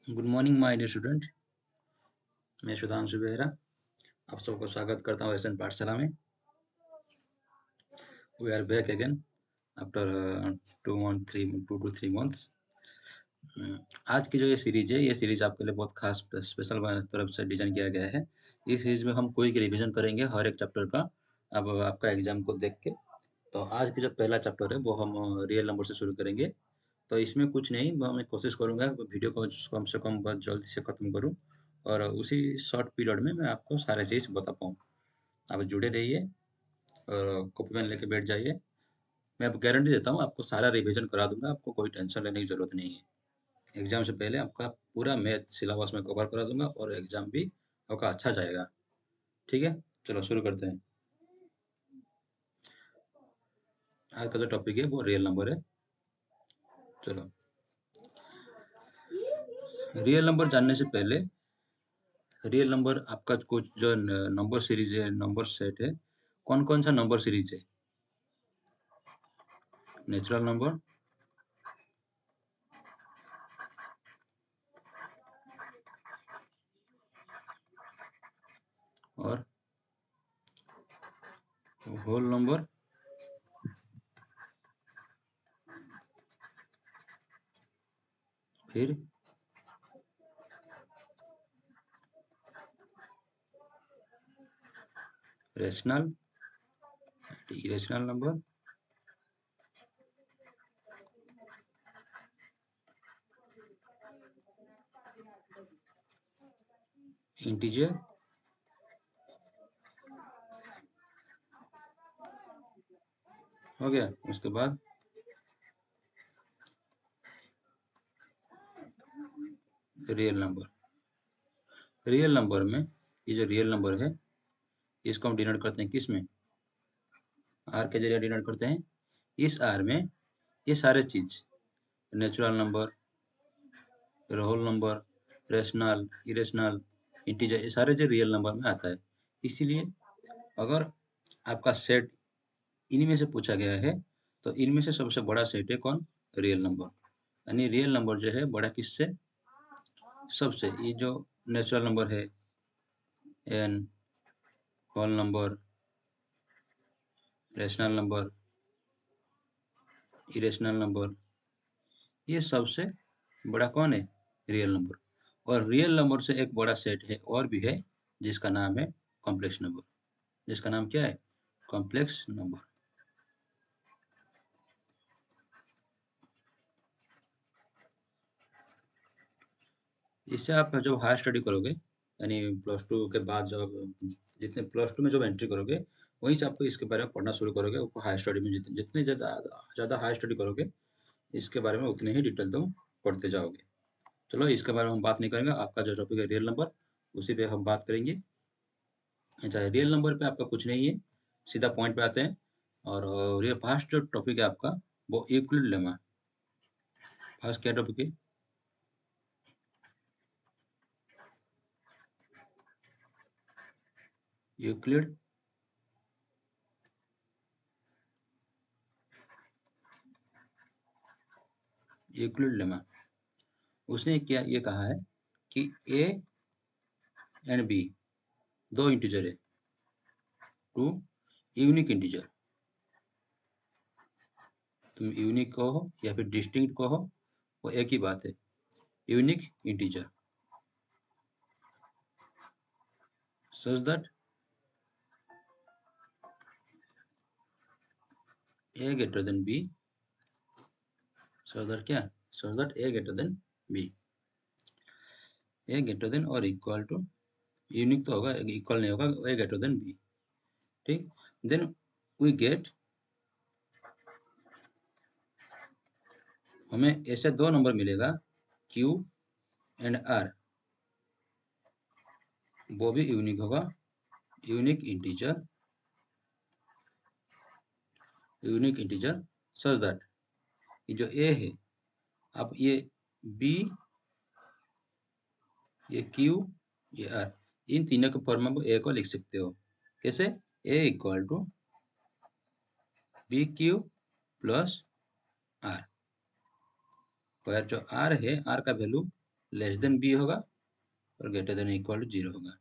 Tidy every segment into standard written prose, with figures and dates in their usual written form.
Good morning my dear student. मैं सुधांशु बेहरा आप सबको स्वागत करता हूँ एसएन पाठशाला में। We are back again after 2 to 3 months। आज की जो ये सीरीज आपके लिए बहुत खास स्पेशल तरफ से डिजाइन किया गया है। इस सीरीज में हम कोई रिवीजन करेंगे हर एक चैप्टर का। अब आपका एग्जाम को देख के तो आज की जो पहला चैप्टर है वो हम रियल नंबर से शुरू करेंगे। तो इसमें कुछ नहीं, मैं कोशिश करूंगा वीडियो को कम से कम बहुत जल्दी से खत्म करूं और उसी शॉर्ट पीरियड में मैं आपको सारे चीज़ बता पाऊँ। आप जुड़े रहिए और कॉपी पेन लेके बैठ जाइए। मैं अब गारंटी देता हूँ आपको सारा रिवीजन करा दूंगा, आपको कोई टेंशन लेने की ज़रूरत नहीं है। एग्जाम से पहले आपका पूरा मैथ सिलेबस में कवर करा दूंगा और एग्जाम भी आपका अच्छा जाएगा। ठीक है, चलो शुरू करते हैं। आज का जो टॉपिक है वो रियल नंबर है। चलो, रियल नंबर जानने से पहले रियल नंबर आपका कुछ जो नंबर सीरीज है, नंबर सेट है, कौन कौन सा नंबर सीरीज है? नेचुरल नंबर, और होल नंबर, फिर रेशनल, इरेशनल नंबर, इंटीजर, हो गया। उसके बाद रियल नंबर। रियल नंबर में ये जो रियल नंबर है इसको हम डिनोट करते हैं किस में? आर के जरिए डिनोट करते हैं। इस आर में ये सारे चीज, natural number, whole number, rational, irrational, integer, ये सारे जो रियल नंबर में आता है। इसीलिए अगर आपका सेट इन्हीं में से पूछा गया है तो इनमें से सबसे बड़ा सेट है कौन? Real number. यानी रियल नंबर जो है बड़ा किससे? सबसे। ये जो नेचुरल नंबर है N, whole number, rational number, irrational number, ये सबसे बड़ा कौन है? Real number. और रियल नंबर से एक बड़ा सेट है और भी है जिसका नाम है कॉम्प्लेक्स नंबर। जिसका नाम क्या है? Complex number. इससे आप जब हायर स्टडी करोगे, यानी +2 के बाद जब जितने +2 में जब एंट्री करोगे वहीं से आपको इसके बारे में पढ़ना शुरू करोगे। आपको हायर स्टडी में जितने जितने ज़्यादा ज़्यादा हायर स्टडी करोगे इसके बारे में उतने ही डिटेल तुम पढ़ते जाओगे। चलो, इसके बारे में हम बात नहीं करेंगे। आपका जो टॉपिक है रियल नंबर, उसी पे हम बात करेंगे। अच्छा, रियल नंबर पे आपका कुछ नहीं है, सीधा पॉइंट पे आते हैं। और ये फर्स्ट जो टॉपिक है आपका वो यूक्लिड लेमा। फर्स्ट क्या टॉपिक है? Euclid Euclid lemma. उसने क्या ये कहा है कि ए एंड बी दो इंटीजर है, टू यूनिक इंटीजर। तुम यूनिक कहो या फिर डिस्टिंक्ट कहो, वो एक ही बात है। Unique integer such that a greater than b, such that क्या? such that a greater than b, a greater than और इक्वल टू, यूनिक तो होगा, इक्वल नहीं होगा, a greater than b। ठीक, देन वी गेट, हमें ऐसे दो नंबर मिलेगा q एंड r, वो भी यूनिक होगा, unique integer, unique integer such that ये जो a है, आप ये b, ये q, ये r, इन तीनों के फॉर्म में a को लिख सकते हो। कैसे? a equal to B Q plus R. और जो आर है, आर का वैल्यू लेस देन बी होगा और ग्रेटर देन इक्वल टू 0 होगा।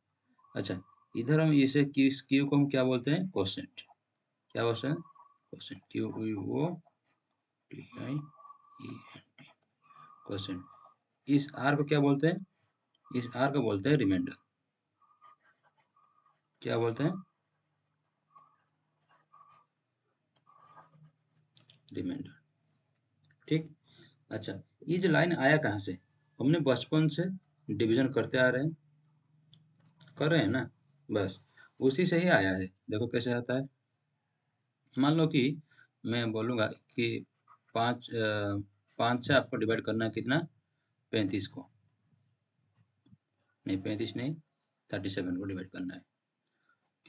अच्छा, इधर हम इसे क्यू को हम क्या बोलते हैं? कोसेंट। क्या बोलते हैं? Quotient. Q O T I E N T, quotient. इस आर को क्या बोलते हैं? इस आर को बोलते हैं रिमाइंडर। क्या बोलते हैं? रिमाइंडर। ठीक। अच्छा, ये जो लाइन आया कहाँ से? हमने बचपन से डिवीजन करते आ रहे हैं, कर रहे हैं ना, बस उसी से ही आया है। देखो कैसे आता है। मान लो कि मैं बोलूँगा कि 5 से आपको डिवाइड करना है कितना? 35 को। नहीं 35 नहीं, 37 को डिवाइड करना है।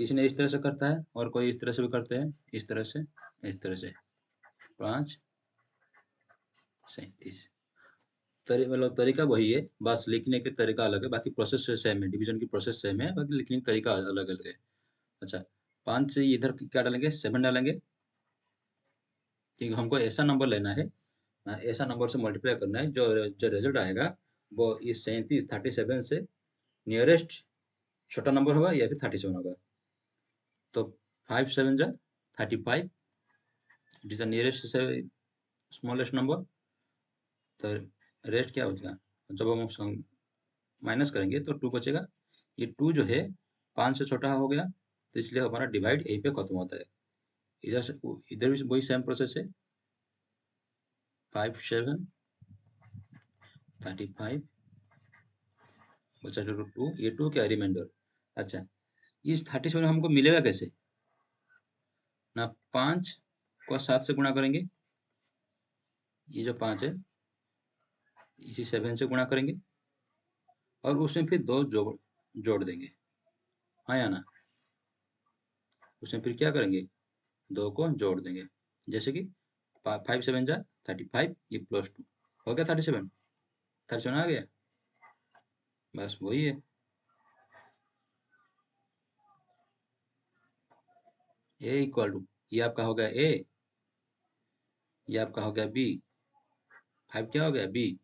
किसी ने इस तरह से करता है और कोई इस तरह से भी करते हैं, इस तरह से, इस तरह से। 5 37 मतलब तरीका वही है, बस लिखने के तरीका अलग है, बाकी प्रोसेस सेम है, डिवीजन की प्रोसेस सेम है, बाकी लिखने का तरीका अलग अलग है। अच्छा, 5 से इधर क्या डालेंगे? 7 डालेंगे। ठीक है, हमको ऐसा नंबर लेना है, ऐसा नंबर से मल्टीप्लाई करना है, जो जो रिजल्ट आएगा वो इस 37 से नियरेस्ट छोटा नंबर होगा या फिर 37 होगा। तो 5 7 जा 35, इट इज द नियरेस्ट से स्मॉलेस्ट नंबर। तो रेस्ट क्या बचेगा? जब हम माइनस करेंगे तो 2 बचेगा। ये 2 जो है 5 से छोटा हो गया, तो इसलिए हमारा डिवाइड यहीं पे खत्म होता है। इधर से इधर भी वही सेम प्रोसेस है। 5 7 35 बचा 2, ये 2 क्या रिमाइंडर। अच्छा, इस 37 हमको मिलेगा कैसे? ना 5 को 7 से गुणा करेंगे, ये जो 5 है इसी 7 से गुणा करेंगे और उसमें फिर 2 जोड़ देंगे। हाँ या ना? उसमें फिर क्या करेंगे? 2 को जोड़ देंगे। जैसे कि 5 7 जा 35, ये +2 हो गया 37। 37 आ गया, बस वही है। ए इक्वल टू, ये आपका हो गया ए, ये आपका हो गया बी। 5 क्या हो गया? बी।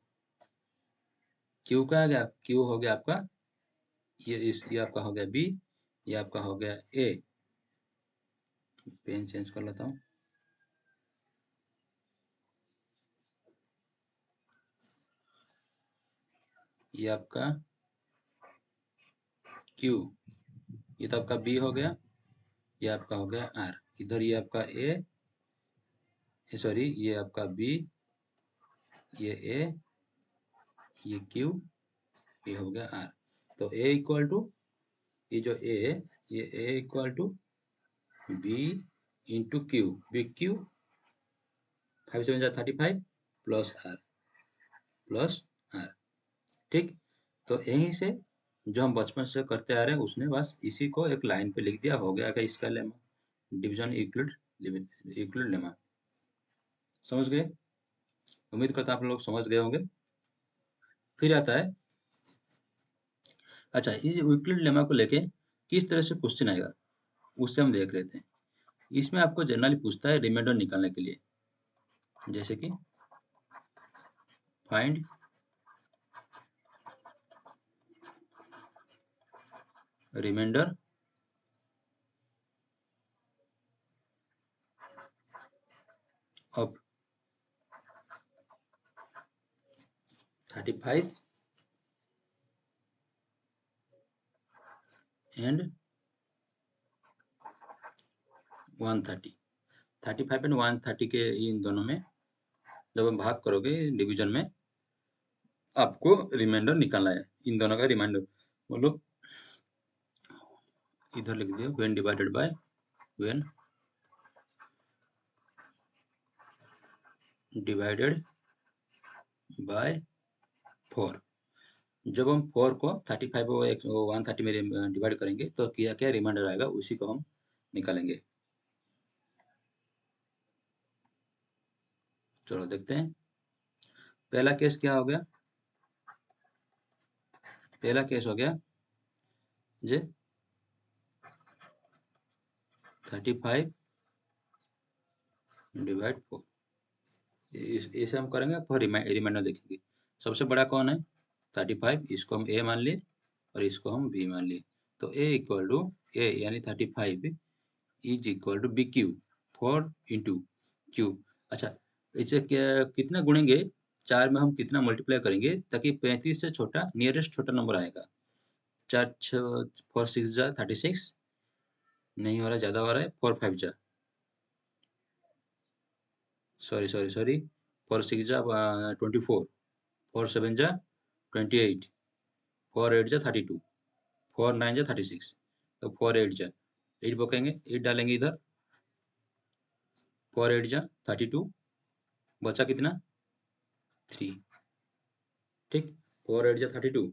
क्यू का आ गया? क्यू हो गया आपका, ये आपका हो गया बी, ये आपका हो गया ए। पेन चेंज कर लेता हूँ। ये आपका क्यू, ये तो आपका बी हो गया, ये आपका हो गया आर। इधर ये आपका ए, सॉरी ये आपका बी, ये ए, ये क्यू, ये हो गया आर। तो ए इक्वल टू, ये जो ए है, ये A equal to B into Q, B Q 5 7 35 plus R, plus R. ठीक। तो यहीं से जो हम बचपन से करते आ रहे हैं, उसने बस इसी को एक लाइन पे लिख दिया, हो गया कि इसका लेमा डिवीजन यूक्लिड लेमा। समझ गए? उम्मीद करता हूं आप लोग समझ गए होंगे। फिर आता है, अच्छा इस यूक्लिड लेमा को लेके किस तरह से क्वेश्चन आएगा, उससे हम देख लेते हैं। इसमें आपको जनरली पूछता है रिमाइंडर निकालने के लिए, जैसे कि find remainder of 35 and 130। 35 and 130 के इन दोनों में जब हम भाग करोगे डिवीजन में, आपको रिमाइंडर निकालना है, इन दोनों का रिमाइंडर। बोलो, इधर लिख दिया when divided by, when divided by 4। जब हम 4 को 35 को 130 में डिवाइड करेंगे तो क्या क्या रिमाइंडर आएगा, उसी को हम निकालेंगे। चलो देखते हैं। पहला केस क्या हो गया? पहला केस हो गया जे 35 डिवाइड 4। इसे हम करेंगे, फिर रिमाइंडर देखेंगे। सबसे बड़ा कौन है? 35, इसको हम ए मान लिए और इसको हम बी मान लिए। तो ए इक्वल टू ए यानी 35 is equal to B Q, 4 into Q. अच्छा, इसे क्या कितना गुणेंगे, 4 में हम कितना मल्टीप्लाई करेंगे ताकि 35 से छोटा नियरेस्ट छोटा नंबर आएगा। 4 4 6 जा 36, नहीं हो रहा, ज़्यादा हो रहा है। 4 5 जा, सॉरी 4 6 जा 24, 4 7 जा 28, 4 8 जा 32, 4 9 जा 36, तो 4 8 जा 8 बकेंगे, 8 डालेंगे इधर, 4 8 जा 32, बचा कितना 3, ठीक। 4 8 जा 32,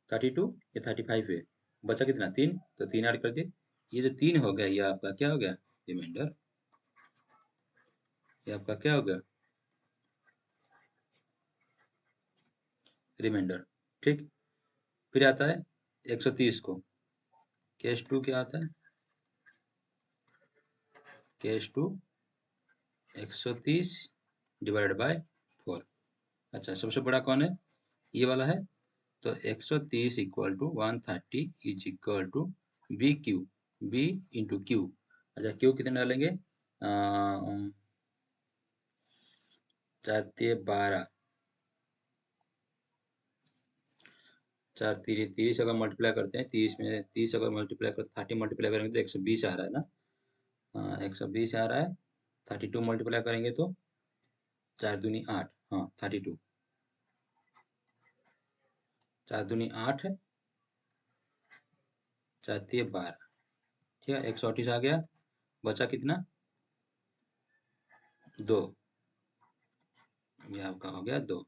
32 ये 35 है, बचा कितना 3, तो 3 ऐड कर दिए। ये जो 3 हो गया ये आपका क्या हो गया, रिमाइंडर। ये आपका क्या हो गया, रिमाइंडर, ठीक। फिर आता है 130 को, केस 2 क्या आता है, केस 2 130 डिवाइडेड बाय 4। अच्छा, सबसे बड़ा कौन है, ये वाला है। तो 130 equal to 130 is equal to B Q, B into Q. अच्छा, क्यू कितने डालेंगे, 4 3 12, 4 30 अगर मल्टीप्लाई करते हैं, 30 में 30 अगर मल्टीप्लाई कर 30 मल्टीप्लाई करेंगे तो 120 आ रहा है ना। हाँ 120 आ रहा है। 32 मल्टीप्लाई करेंगे तो 4 दूनी 8, हाँ 32, 4 दूनी 8 है, 4 3 12, ठीक है। 138 आ गया, बचा कितना 2, ये आपका हो गया 2।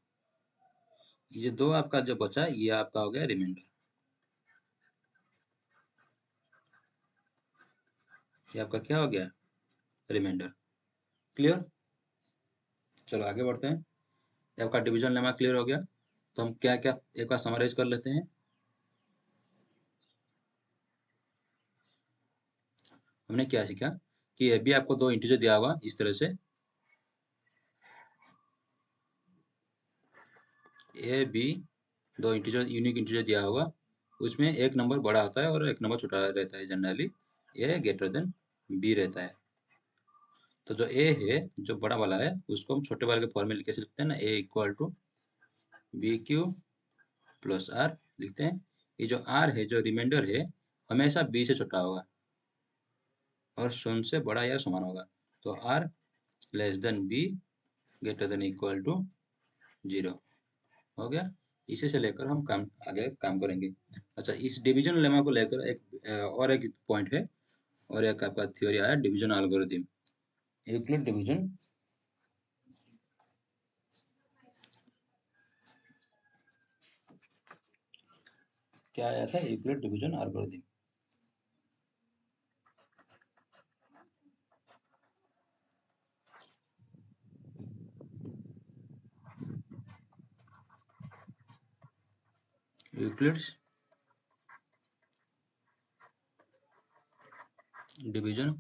ये जो 2 आपका जो बचा ये आपका हो गया रिमाइंडर, ये आपका क्या हो गया, रिमाइंडर। क्लियर, चलो आगे बढ़ते हैं। ये आपका डिवीजन लेमा क्लियर हो गया। तो हम क्या क्या एक बार समराइज कर लेते हैं। हमने क्या सीखा कि ये भी आपको 2 इंटीजर दिया हुआ इस तरह से, A B 2 integer unique integer दिया होगा, उसमें एक नंबर बड़ा होता है और एक नंबर छोटा रहता है। जनरली ए ग्रेटर देन बी रहता है। तो जो ए है जो बड़ा वाला है उसको हम छोटे वाले के फॉर्म में कैसे लिखते हैं ना, A equal to B Q plus R लिखते हैं। ये जो आर है जो रिमाइंडर है हमेशा बी से छोटा होगा और शून्य से बड़ा या समान होगा। तो R less than B greater than equal to 0 हो गया। इसी से लेकर हम काम आगे काम करेंगे। अच्छा, इस डिवीजन लेमा को लेकर एक और एक पॉइंट है, और एक आपका थ्योरी आया डिवीजन एल्गोरिथम, यूक्लिड डिवीजन। क्या आया था, Euclid division algorithm. Euclid's division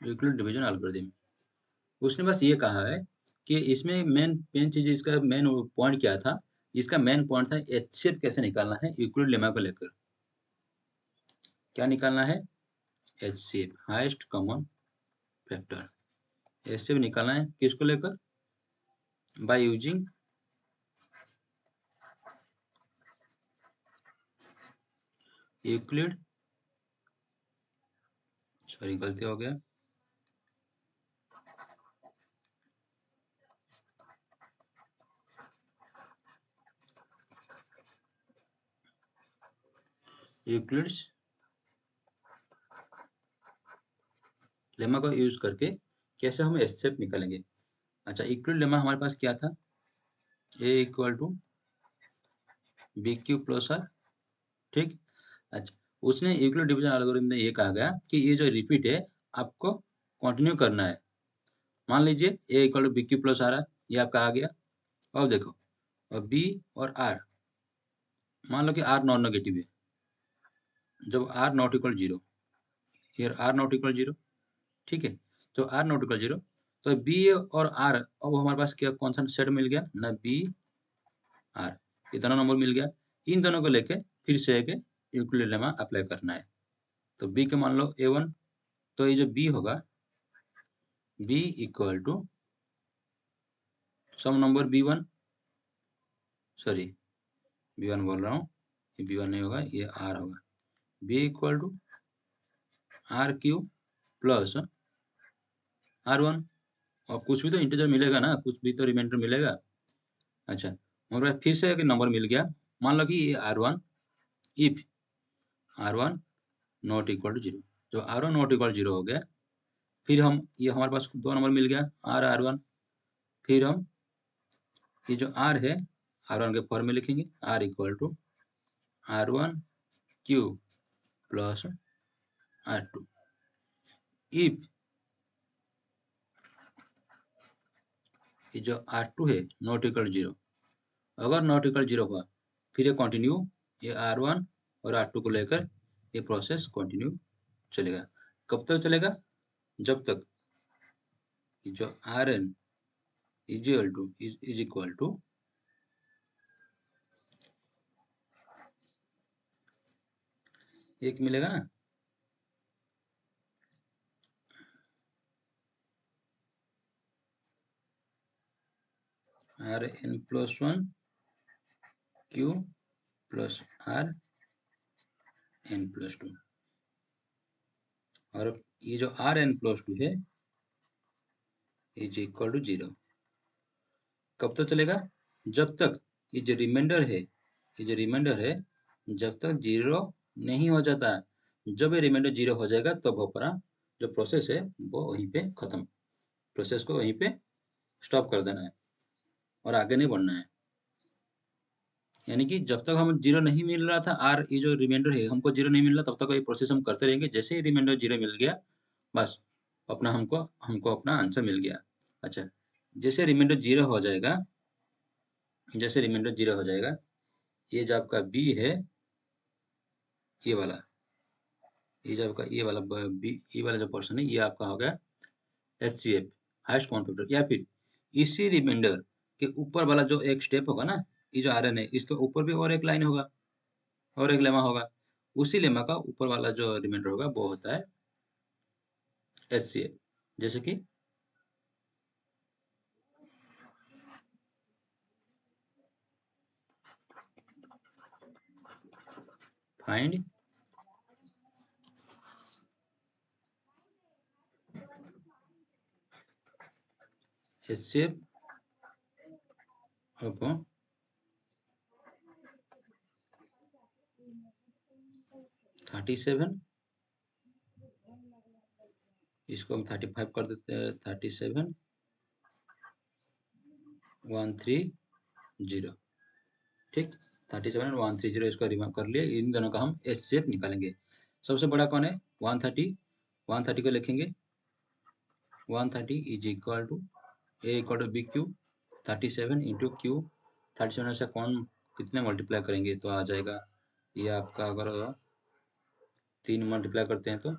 Euclid division algorithm. उसने बस ये कहा है कि इसमें मेन मेन चीज, इसका मेन पॉइंट क्या था, इसका मेन पॉइंट था एचसीएफ कैसे निकालना है यूक्लिड लेमा को लेकर। क्या निकालना है, HCF highest common factor. HCF निकालना है किसको लेकर, बाय यूजिंग यूक्लिड, सॉरी गलती हो गया, यूक्लिड्स लेमा को यूज करके कैसे हम एचसीएफ निकालेंगे। अच्छा, यूक्लिड लेमा हमारे पास क्या था, A equal to B Q plus R, ठीक। अच्छा, उसने यूक्लिड डिवीजन एल्गोरिथम में ये कहा गया कि ये जो रिपीट है आपको कंटिन्यू करना है। मान लीजिए A equal to B Q plus R है, ये आपका आ गया। अब देखो, और बी और आर, मान लो कि आर नॉन नेगेटिव है, जब R not equal 0, here R not equal 0, ठीक है। तो आर नॉट इक्वल 0, तो बी और आर अब हमारे पास क्या कौन सा सेट मिल गया ना, बी आर, ये दोनों नंबर मिल गया। इन दोनों को लेके फिर से एक यूक्लिड लेमा अप्लाई करना है। तो बी के मान लो a1, तो ये जो बी होगा, B equal to some number b1, sorry b1 बोल रहा हूँ, ये b1 नहीं होगा, ये r होगा। b equal to R Q plus r1, और कुछ भी तो इंटीजर मिलेगा ना, कुछ भी तो रिमाइंडर मिलेगा। अच्छा, हमारे पास फिर से एक नंबर मिल गया, मान लो कि ये r1, if r1 not equal to 0, तो r1 नॉट इक्वल 0 हो गया। फिर हम ये हमारे पास दो नंबर मिल गया, r1, फिर हम ये जो r है, r1 के फॉर्म में लिखेंगे, r equal to r1 Q plus r2, if ये जो r2 है नॉट इक्वल 0, अगर नॉट इक्वल 0 हुआ, फिर ये कंटिन्यू, ये r1 और r2 को लेकर ये प्रोसेस कंटिन्यू चलेगा। कब तक चलेगा? जब तक जो Rn इज इक्वल टू एक मिलेगा ना, Rn plus 1 Q plus Rn plus 2, और ये जो Rn प्लस 2 है इज इक्वल टू 0। कब तक चलेगा? जब तक ये जो रिमाइंडर है, ये जो रिमाइंडर है, जब तक 0 नहीं हो जाता। जब ये रिमाइंडर 0 हो जाएगा तब तो अपना जो प्रोसेस है वो वहीं पे खत्म, प्रोसेस को वहीं पे स्टॉप कर देना है और आगे नहीं बढ़ना है। यानी कि जब तक हम 0 नहीं मिल रहा था, आर ये जो रिमाइंडर है हमको 0 नहीं मिल रहा, तब तक ये प्रोसेस हम करते रहेंगे। जैसे ही रिमाइंडर 0 मिल गया, बस अपना हमको हमको अपना आंसर मिल गया। अच्छा, जैसे रिमाइंडर 0 हो जाएगा, जैसे रिमाइंडर 0 हो जाएगा, ये जो आपका बी है, ये वाला, ये जो आपका ये वाला बी, ये वाला जो पर्सन है, ये आपका हो गया HCF, हाईएस्ट कॉमन फैक्टर। या फिर इसी रिमाइंडर के ऊपर वाला जो एक स्टेप होगा ना, ये जो Rn है, इसके ऊपर भी और एक लाइन होगा और एक लेमा होगा। उसी लेमा का ऊपर वाला जो रिमाइंडर होगा वो होता है HCF। जैसे कि फाइंड HCF अपॉन 37, इसको हम 35 कर देते हैं, 37 130, ठीक। 37 130 इसको रिमूव कर लिए। इन दोनों का हम HCF निकालेंगे। सबसे बड़ा कौन है? 130, 130 को लिखेंगे, 130 is equal to A equal to B Q, 37 into Q, 37 से कौन कितने मल्टीप्लाई करेंगे तो आ जाएगा, ये आपका अगर 3 मल्टीप्लाई करते हैं तो,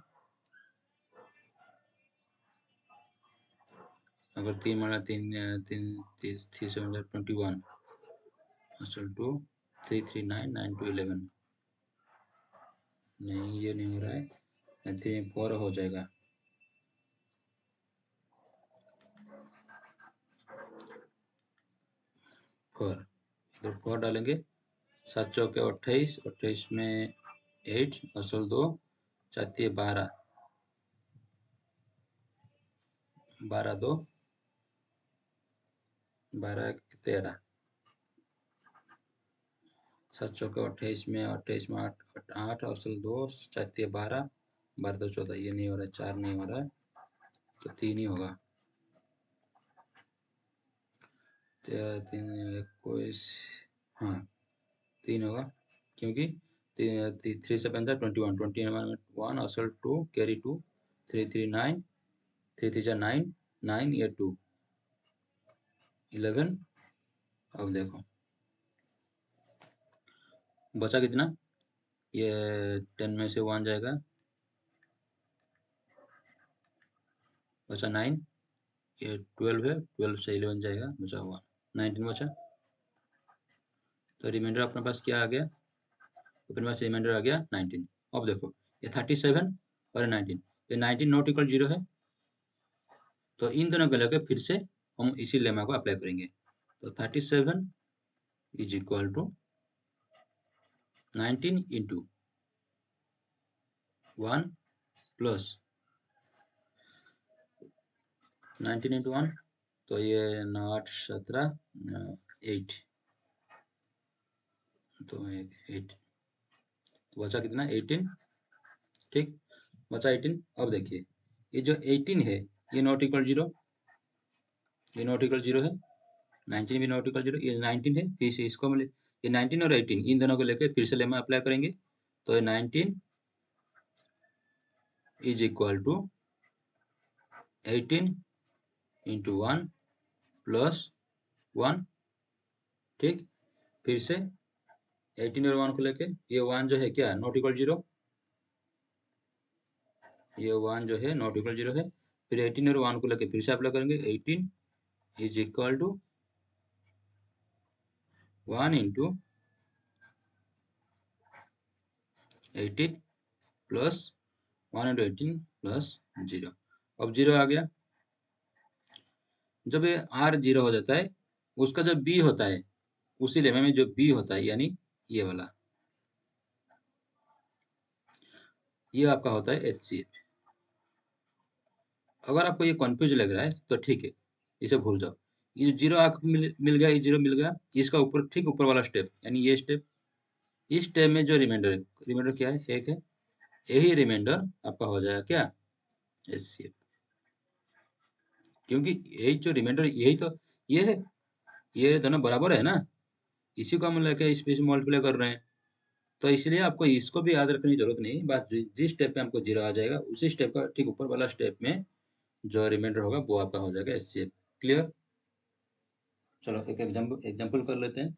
अगर 3 मल्टीप्लाई 3 3 30 3 7 21 असल टू 3 3 9 9 2 11, नहीं ये नहीं हो रहा है, 3 4 हो जाएगा, 4, तो 4 डालेंगे, 7 चौके 28, 28 में 8 असल 2, 4 12, 12 2 12 13, 7 चौके 28 में 8 8 असल 2, 4 12, 12 2 14, ये नहीं हो रहा है, 4 नहीं हो रहा है, तो 3 ही होगा, 3 21, हाँ 3 होगा, क्योंकि 3 7 21, 21 असल 2 कैरी 2, 3 3 9, 3 3 9 9, ये 2 11। अब देखो बचा कितना, ये 10 में से 1 जाएगा, बचा 9, ये 12 है, 12 से 11 जाएगा, बचा हुआ 19 बचा। तो रिमाइंडर अपने पास क्या आ गया, अपने पास रिमाइंडर आ गया 19। अब देखो ये 37 और 19, ये 19 नॉट इक्वल 0 है, तो इन दोनों को लेकर फिर से हम इसी लेमा को अप्लाई करेंगे। तो 37 is equal to 19 into 1 plus 19 into 1, तो ये 8 17 8, तो 8, तो बचा कितना 18, ठीक, बचा 18। अब देखिए ये जो 18 है ये नॉट इक्वल 0, ये नॉट इक्वल 0 है, 19 भी नॉट इक्वल 0, ये 19 है, फिर से इसको मिले ये 19 और 18 इन दोनों को लेकर फिर से लेमा अप्लाई करेंगे। तो ये 19 is equal to 18 into 1 plus 1, ठीक, फिर से 18 और 1 को लेके ये 1 जो है क्या नॉट इक्वल 0, ये 1 जो है नॉट इक्वल 0 है, फिर 18 और 1 को लेके फिर से अप्लाई करेंगे। 18 is equal to 1 into 18 plus 1 into 18 plus 0। अब 0 आ गया, जब ये r 0 हो जाता है, उसका जो b होता है उसी लेमे में जो b होता है यानी ये वाला, ये आपका होता है HCF। अगर आपको ये कंफ्यूज लग रहा है तो ठीक है, इसे भूल जाओ। ये जीरो आपको मिल गया, ये जीरो मिल गया, इसका ऊपर ठीक ऊपर वाला स्टेप यानी ये स्टेप, इस स्टेप में जो रिमाइंडर है, रिमाइंडर क्या है, एक है, यही रिमाइंडर आपका हो जाएगा क्या HCF, क्योंकि यही जो रिमाइंडर यही तो ये है, ये दोनों बराबर है ना, इसी को हम लेके इस पे मल्टीप्लाई कर रहे हैं। तो इसलिए आपको इसको भी याद रखने की जरूरत नहीं, बस जिस स्टेप पे हमको जीरो आ जाएगा उसी स्टेप का ठीक ऊपर वाला स्टेप में जो रिमाइंडर होगा वो आपका हो जाएगा HCF। क्लियर? चलो एक एग्जाम्पल कर लेते हैं।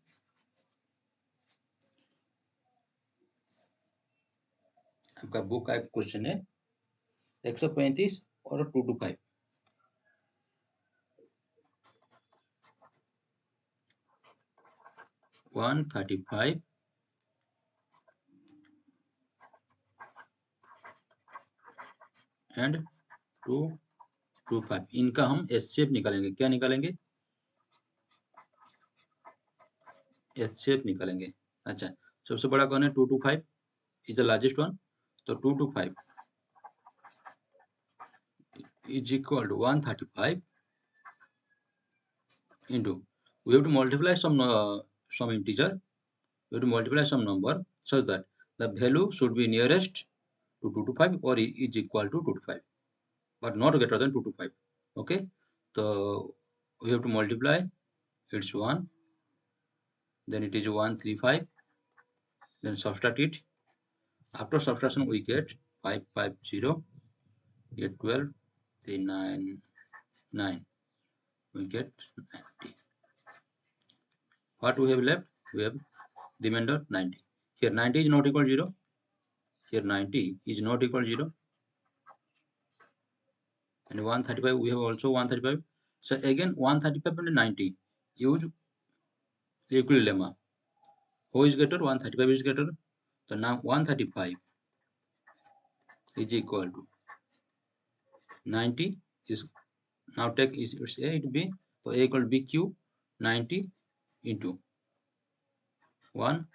आपका बुक का एक क्वेश्चन है 135 और 2 to 5। 135 एंड 225, इनका हम HCF निकालेंगे। क्या निकालेंगे? HCF निकालेंगे। अच्छा, सबसे बड़ा कौन है? 225 इज द लार्जेस्ट वन। तो 225 is equal to 135 into, we have to multiply some integer, we have to multiply some number such that the value should be nearest to 225 or is equal to 225, but not greater than 225. Okay, so we have to multiply, it's 1, then it is 135, then subtract it. After subtraction we get 550, get 12, then 9, we get 90. What we have left? We have remainder 90. Here 90 is not equal to 0. Here 90 is not equal to 0. And 135, we have also 135. So again 135 and 90, use Euclid lemma. Who is greater? 135 is greater. So now 135 is equal to 90 is, now take is its A, it B. So A equal to BQ, 90 into 1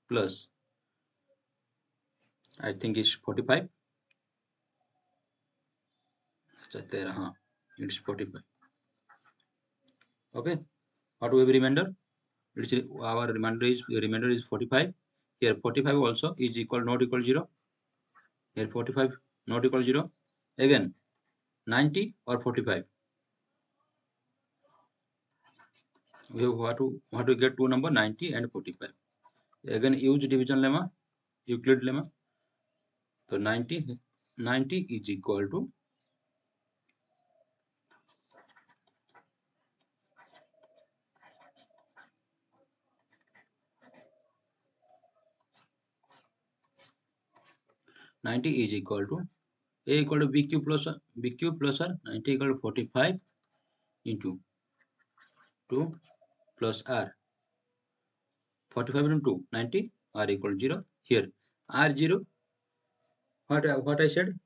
plus, I think is 45. It's 45. Okay, what we have remainder? It's our remainder is 45. Here 45 also is equal not equal 0. Here 45 not equal 0. Again 90 or 45. We have what to get two number 90 and 45. Again use division lemma, Euclid lemma. So 90 is equal to 90 is equal to A equal to B cube plus R, 90 equal to 45 into 2 plus R. 45 into 2, 90, R equal to 0. Here, R 0, what I said,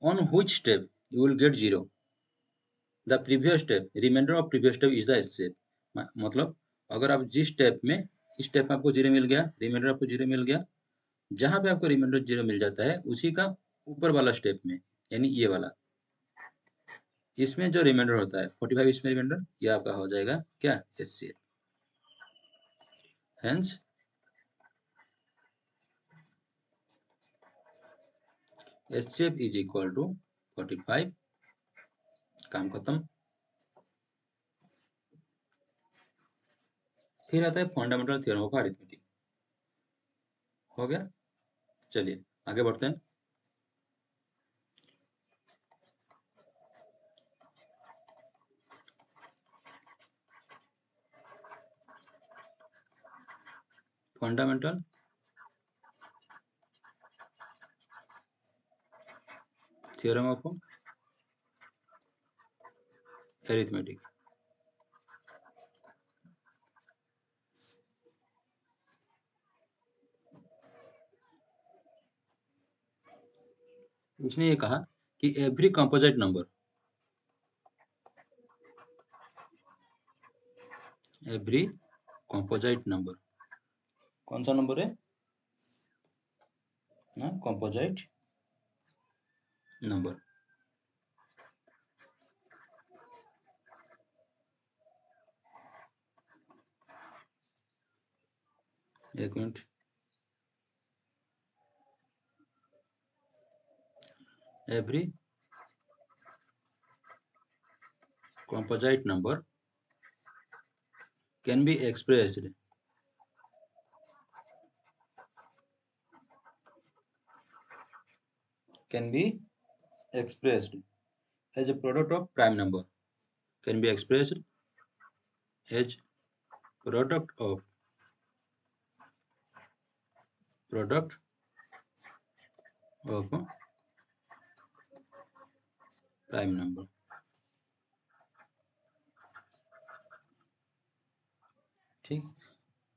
on which step you will get 0? The previous step, remainder of previous step is the step. मतलब अगर आप जिस step में, इस step में आपको 0 मिल गया, reminder आपको 0 मिल गया, जहां पे आपको रिमाइंडर 0 मिल जाता है उसी का ऊपर वाला स्टेप में, यानी ये वाला, इसमें जो रिमाइंडर होता है 45, इसमें रिमाइंडर, ये आपका हो जाएगा क्या, HCF. Hence HCF is equal to 45। काम खत्म। फिर आता है फंडामेंटल थ्योरम ऑफ अरिथमेटिक। हो गया, चलिए आगे बढ़ते हैं। Fundamental theorem of arithmetic. उसने ये कहा कि every composite number, every composite number, कौन सा नंबर है, कंपोजिट नंबर, एक minute, every composite number can be expressed as a product of prime number, can be expressed as product of prime number। ठीक,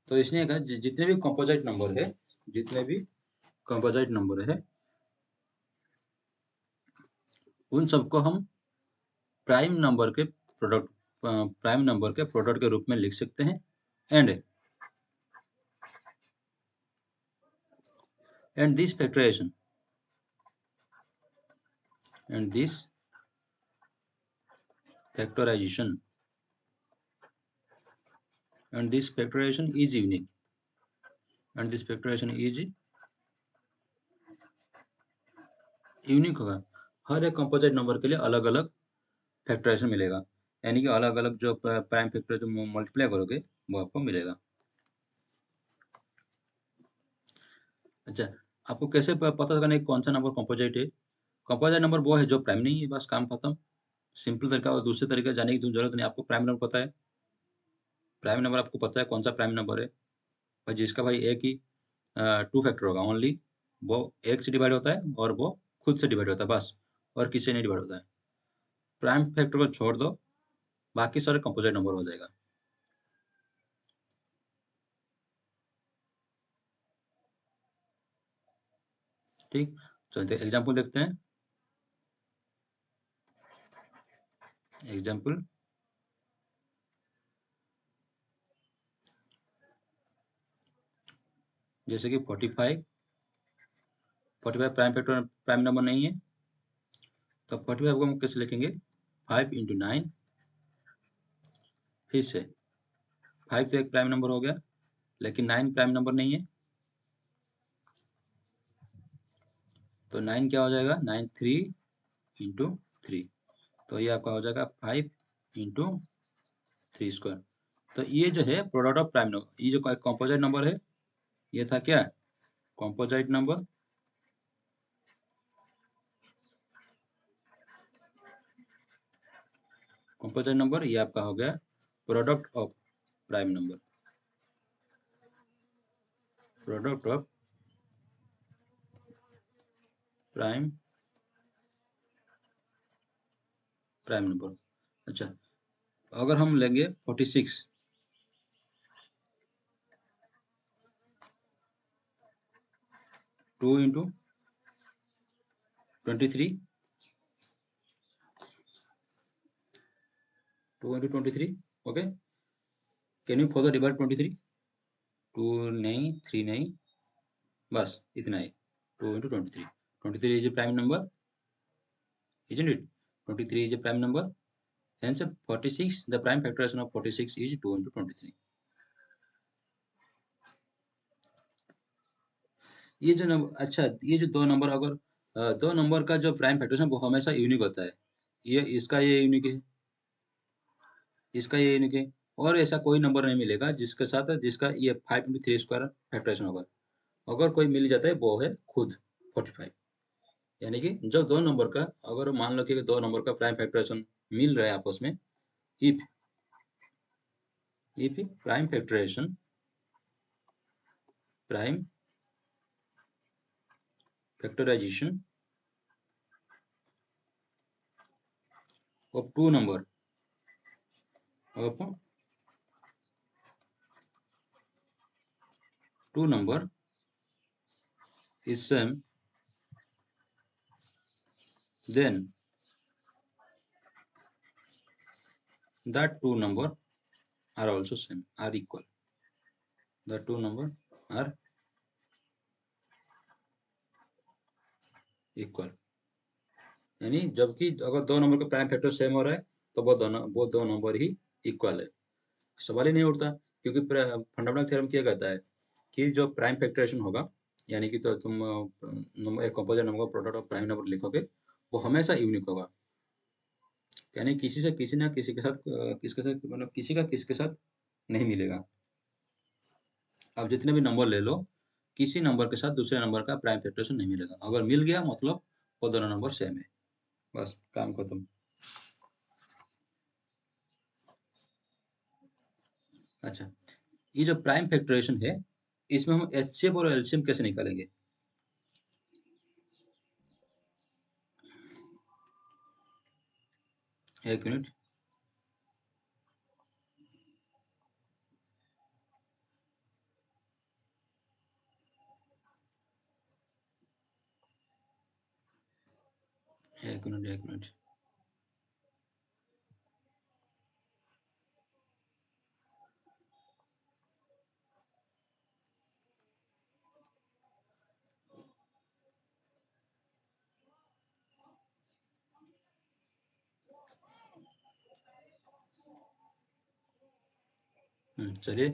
तो इसने कहा जितने भी कंपोजिट नंबर है, जितने भी कंपोजिट नंबर है, उन सबको हम प्राइम नंबर के प्रोडक्ट के रूप में लिख सकते हैं। And this factorization is unique, unique होगा। हर एक कंपोजिट नंबर के लिए अलग अलग फैक्टराइजेशन मिलेगा, यानी कि अलग अलग जो प्राइम फैक्टर जो मल्टीप्लाई करोगे वो आपको मिलेगा। अच्छा, आपको कैसे पता करना है कौन सा नंबर कंपोजिट है? कंपोजिट नंबर वो है जो प्राइम नहीं है, बस काम खत्म। सिंपल तरीका। और दूसरे तरीके जाने की जरूरत नहीं, आपको प्राइम नंबर पता है, प्राइम नंबर आपको पता है कौन सा प्राइम नंबर है, और जिसका भाई एक ही 2 फैक्टर होगा ओनली, वो एक से डिवाइड होता है और वो खुद से डिवाइड होता है बस, और किसी से नहीं डिवाइड होता है। प्राइम फैक्टर को छोड़ दो, बाकी सारे कंपोजिट नंबर हो जाएगा। ठीक, चलते एग्जाम्पल देखते हैं। एग्जाम्पल, जैसे कि 45 प्राइम फैक्टर, प्राइम नंबर नहीं है, तो 45 को हम कैसे लिखेंगे, 5 इंटू 9, फिर से 5 तो एक प्राइम नंबर हो गया, लेकिन 9 प्राइम नंबर नहीं है, तो 9 क्या हो जाएगा, 9 3 इंटू 3, तो ये आपका हो जाएगा 5 इंटू 3 स्क्वायर। तो ये जो है प्रोडक्ट ऑफ प्राइम नंबर, ये जो कंपोजिट नंबर है, ये था क्या, कंपोजिट नंबर, ये आपका हो गया product of prime number, product of prime prime number. अच्छा, अगर हम लेंगे 46, 2 into 23, 2 into 23, okay? Can you further divide 23? 2 नहीं, 3 नहीं, बस इतना ही, 2 into 23. 23 is a prime number, isn't it? 23 is a prime number. Hence 46, the prime factorization of 46 is 2 into 23. ये जो नंबर, अच्छा, ये जो दो नंबर, अगर दो नंबर का जो प्राइम फैक्टराइजेशन वो हमेशा यूनिक होता है। ये इसका ये यूनिक है, इसका ये यूनिक है, और ऐसा कोई नंबर नहीं मिलेगा जिसके साथ जिसका ये 5 into 3 स्क्वायर फैक्टराइजेशन होगा। अगर कोई मिल जाता है वो है खुद 45। यानी कि जब दो नंबर का, अगर मान लो कि दो नंबर का प्राइम फैक्टराइजेशन मिल रहा है आपस में, if prime factorization prime factorization of two number of two number is same, then that two number are also same, are equal. The two number are equal. यानी जबकि अगर दो नंबर का प्राइम फैक्टर सेम हो रहा है तो वो दो नंबर ही इक्वल है। सवाल ही नहीं उठता, क्योंकि फंडामेंटल थ्योरम क्या कहता है कि जो प्राइम फैक्टराइजेशन होगा, यानी कि तो तुम एक कंपोजिट नंबर का प्रोडक्ट ऑफ प्राइम नंबर लिखोगे, वो हमेशा यूनिक होगा। यानी किसी से किसी ना किसी के साथ किसके साथ मतलब किसी का किसके साथ नहीं मिलेगा। आप जितने भी नंबर ले लो, किसी नंबर के साथ दूसरे नंबर का प्राइम फैक्टराइजेशन नहीं मिलेगा। अगर मिल गया मतलब वो दोनों नंबर सेम है, बस काम खत्म। अच्छा, ये जो प्राइम फैक्टराइजेशन है, इसमें हम एचसीएफ और एलसीएम कैसे निकालेंगे? एक मिनट, एक मिनट, एक मिनट। चलिए,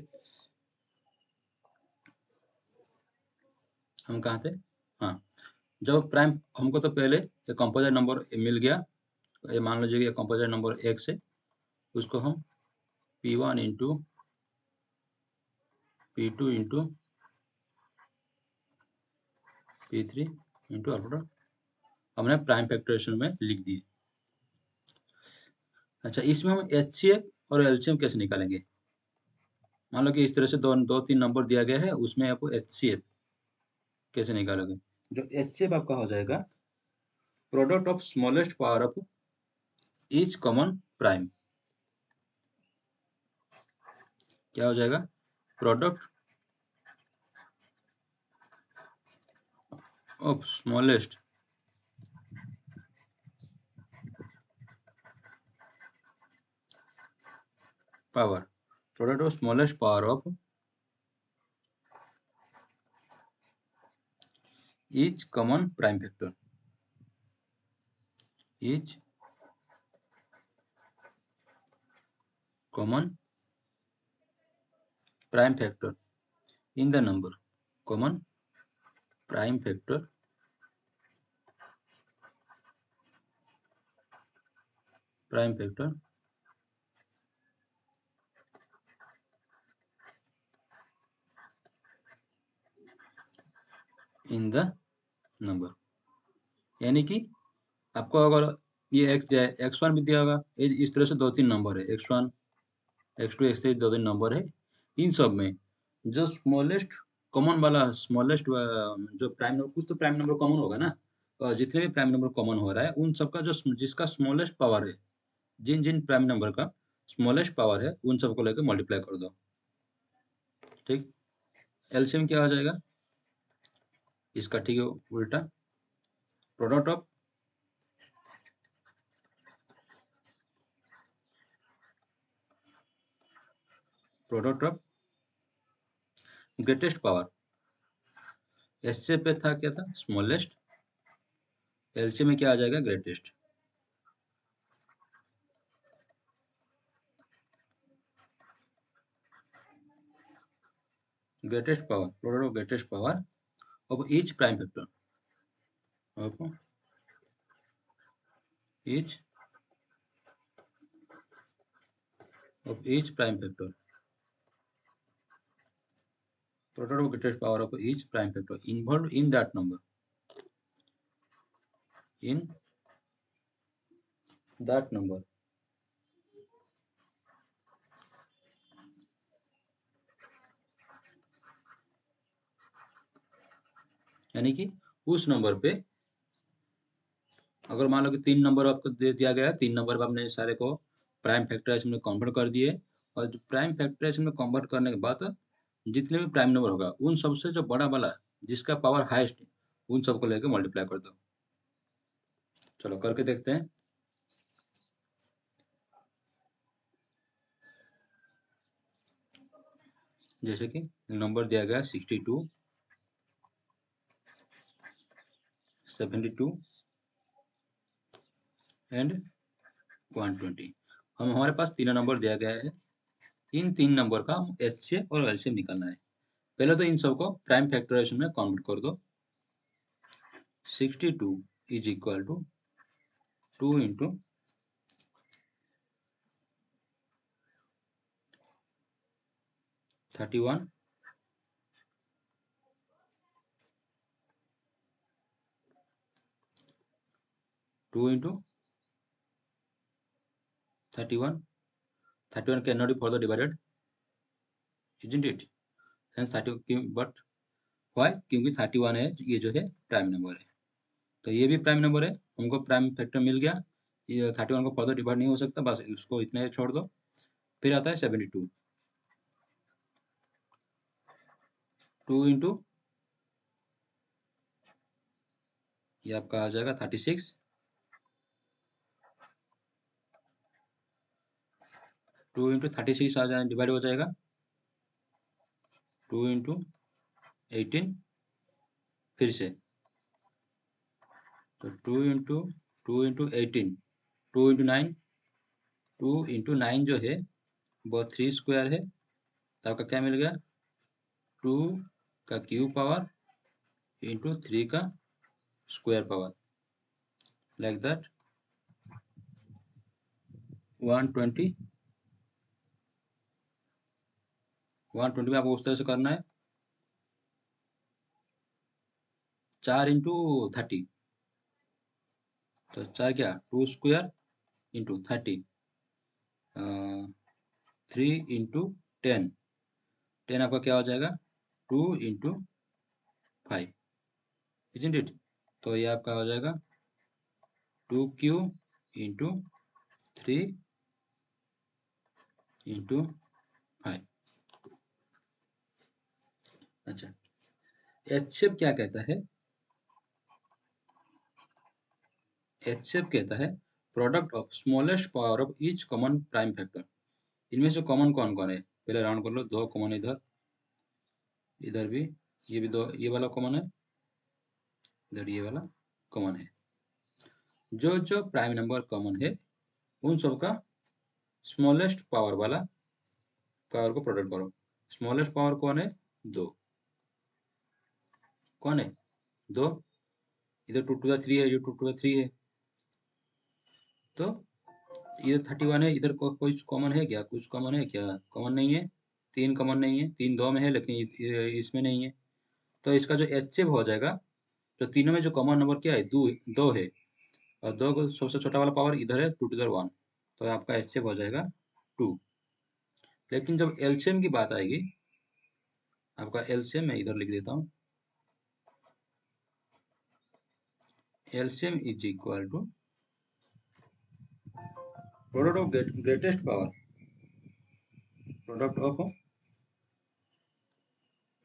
हम कहाँ थे? हाँ, जब प्राइम हमको तो पहले एक कंपोजिट नंबर मिल गया, ये मान लीजिए कि कंपोजिट नंबर x है, उसको हम p1 into p2 into p3 into alpha हमने प्राइम फैक्टराइजेशन में लिख दिए। अच्छा, इसमें हम एचसीएफ और एलसीएम कैसे निकालेंगे? मान लो कि इस तरह से दो तीन नंबर दिया गया है, उसमें आपको एचसीएफ कैसे निकालोगे? जो एचसीएफ आपका हो जाएगा product of smallest power of each common prime. क्या हो जाएगा? Product of smallest power, product of smallest power of each common prime factor, each common prime factor in the number, common prime factor in the number. यानी कि आपको अगर ये x1 भी दिया होगा, इस तरह से दो तीन नंबर है, x1 x2 x3 दो तीन नंबर है, इन सब में जो स्मॉलेस्ट कॉमन वाला स्मॉलेस्ट जो प्राइम नंबर, कुछ तो प्राइम नंबर कॉमन होगा ना, और जितने भी प्राइम नंबर कॉमन हो रहा है उन सबका जो जिसका स्मॉलेस्ट पावर है, जिन जिन प्राइम नंबर का स्मॉलेस्ट पावर है उन सबको लेकर मल्टीप्लाई कर दो। ठीक, एलसीएम क्या हो जाएगा इसका? ठीक है, उल्टा प्रोडक्ट ऑफ ग्रेटेस्ट पावर। एससे पे था क्या था? स्मॉलेस्ट। एलसीएम में क्या आ जाएगा? Greatest. Greatest power, product of greatest power of each prime factor, of each prime factor, product of greatest power of each prime factor involved in that number, in that number। यानी कि उस number पे अगर मान लो कि 3 number आपको दे दिया गया है, 3 नंबर पे आपने सारे को प्राइम फैक्टराइजेशन में कन्वर्ट कर दिए, और जो प्राइम फैक्टराइजेशन में कन्वर्ट करने के बाद जितने भी प्राइम नंबर होगा उन सबसे जो बड़ा वाला जिसका पावर हाईएस्ट उन सबको लेकर मल्टीप्लाई कर दो। चलो करके देखते हैं। जैसे कि नंबर दिया गया 62, 72 एंड 120। हमारे पास तीनों नंबर दिया गया है। इन 3 नंबर का हम एचसीएफ और एलसीएम निकालना है। पहले तो इन सबको प्राइम फैक्टराइजेशन में कन्वर्ट कर दो। 62 is equal to 2 into 31 2 into 31 31 can not be further divided, isn't it? Hence 30, but why? क्योंकि 31 है, ये जो है प्राइम नंबर है, तो ये भी प्राइम नंबर है, हमको प्राइम फैक्टर मिल गया। ये 31 को फर्दर डिवाइड नहीं हो सकता, बस इसको इतना ही छोड़ दो। फिर आता है 72, 2 इंटू ये आपका आ जाएगा 36, 2 इंटू 36 आ जाए डिवाइड हो जाएगा 2 इंटू 18, फिर से तो 2 इंटू 2 इंटू 9, 2 इंटू 9 जो है वो 3 स्क्वायर है, तो आपका क्या मिल गया? 2 का क्यूब पावर इंटू 3 का स्क्वायर पावर, लाइक दैट 120। 120 में आपको उस तरह से करना है। 4 इंटू 30, तो 4 क्या? 2 स्क्वायर इंटू 30, 3 इंटू 10, 10 आपका क्या हो जाएगा? 2 इंटू 5, इजंट इट? तो ये आपका हो जाएगा 2 क्यू इंटू 3 इंटू 5। अच्छा, एचसेप क्या कहता है? एचसेप कहता है product of smallest power of each common prime factor. इनमें से कॉमन कौन कौन है? पहले राउंड कर लो। 2 कॉमन इधर, इधर भी, ये भी 2, ये वाला कॉमन है, इधर ये वाला कॉमन है। जो जो प्राइम नंबर कॉमन है उन सब का स्मॉलेस्ट पावर वाला पावर को प्रोडक्ट करो। स्मॉलेस्ट पावर कौन है? 2। कौन है? 2। इधर 2 टू द 3 है, ये 2 टू द 3 है, तो ये 31 है। इधर कोई कॉमन है क्या? कुछ कॉमन है क्या? कॉमन नहीं है। 3 कॉमन नहीं है, 3 2 में है, लेकिन इसमें नहीं है। तो इसका जो एचसेप हो जाएगा, तो तीनों में जो कॉमन नंबर क्या है? 2 है, और 2 को सबसे छोटा वाला पावर इधर है, 2 टू द 1, तो आपका एचसेप हो जाएगा 2। लेकिन जब एलसीएम की बात आएगी, आपका एलसीएम मैं इधर लिख देता हूँ। LCM is equal to product of greatest power, product of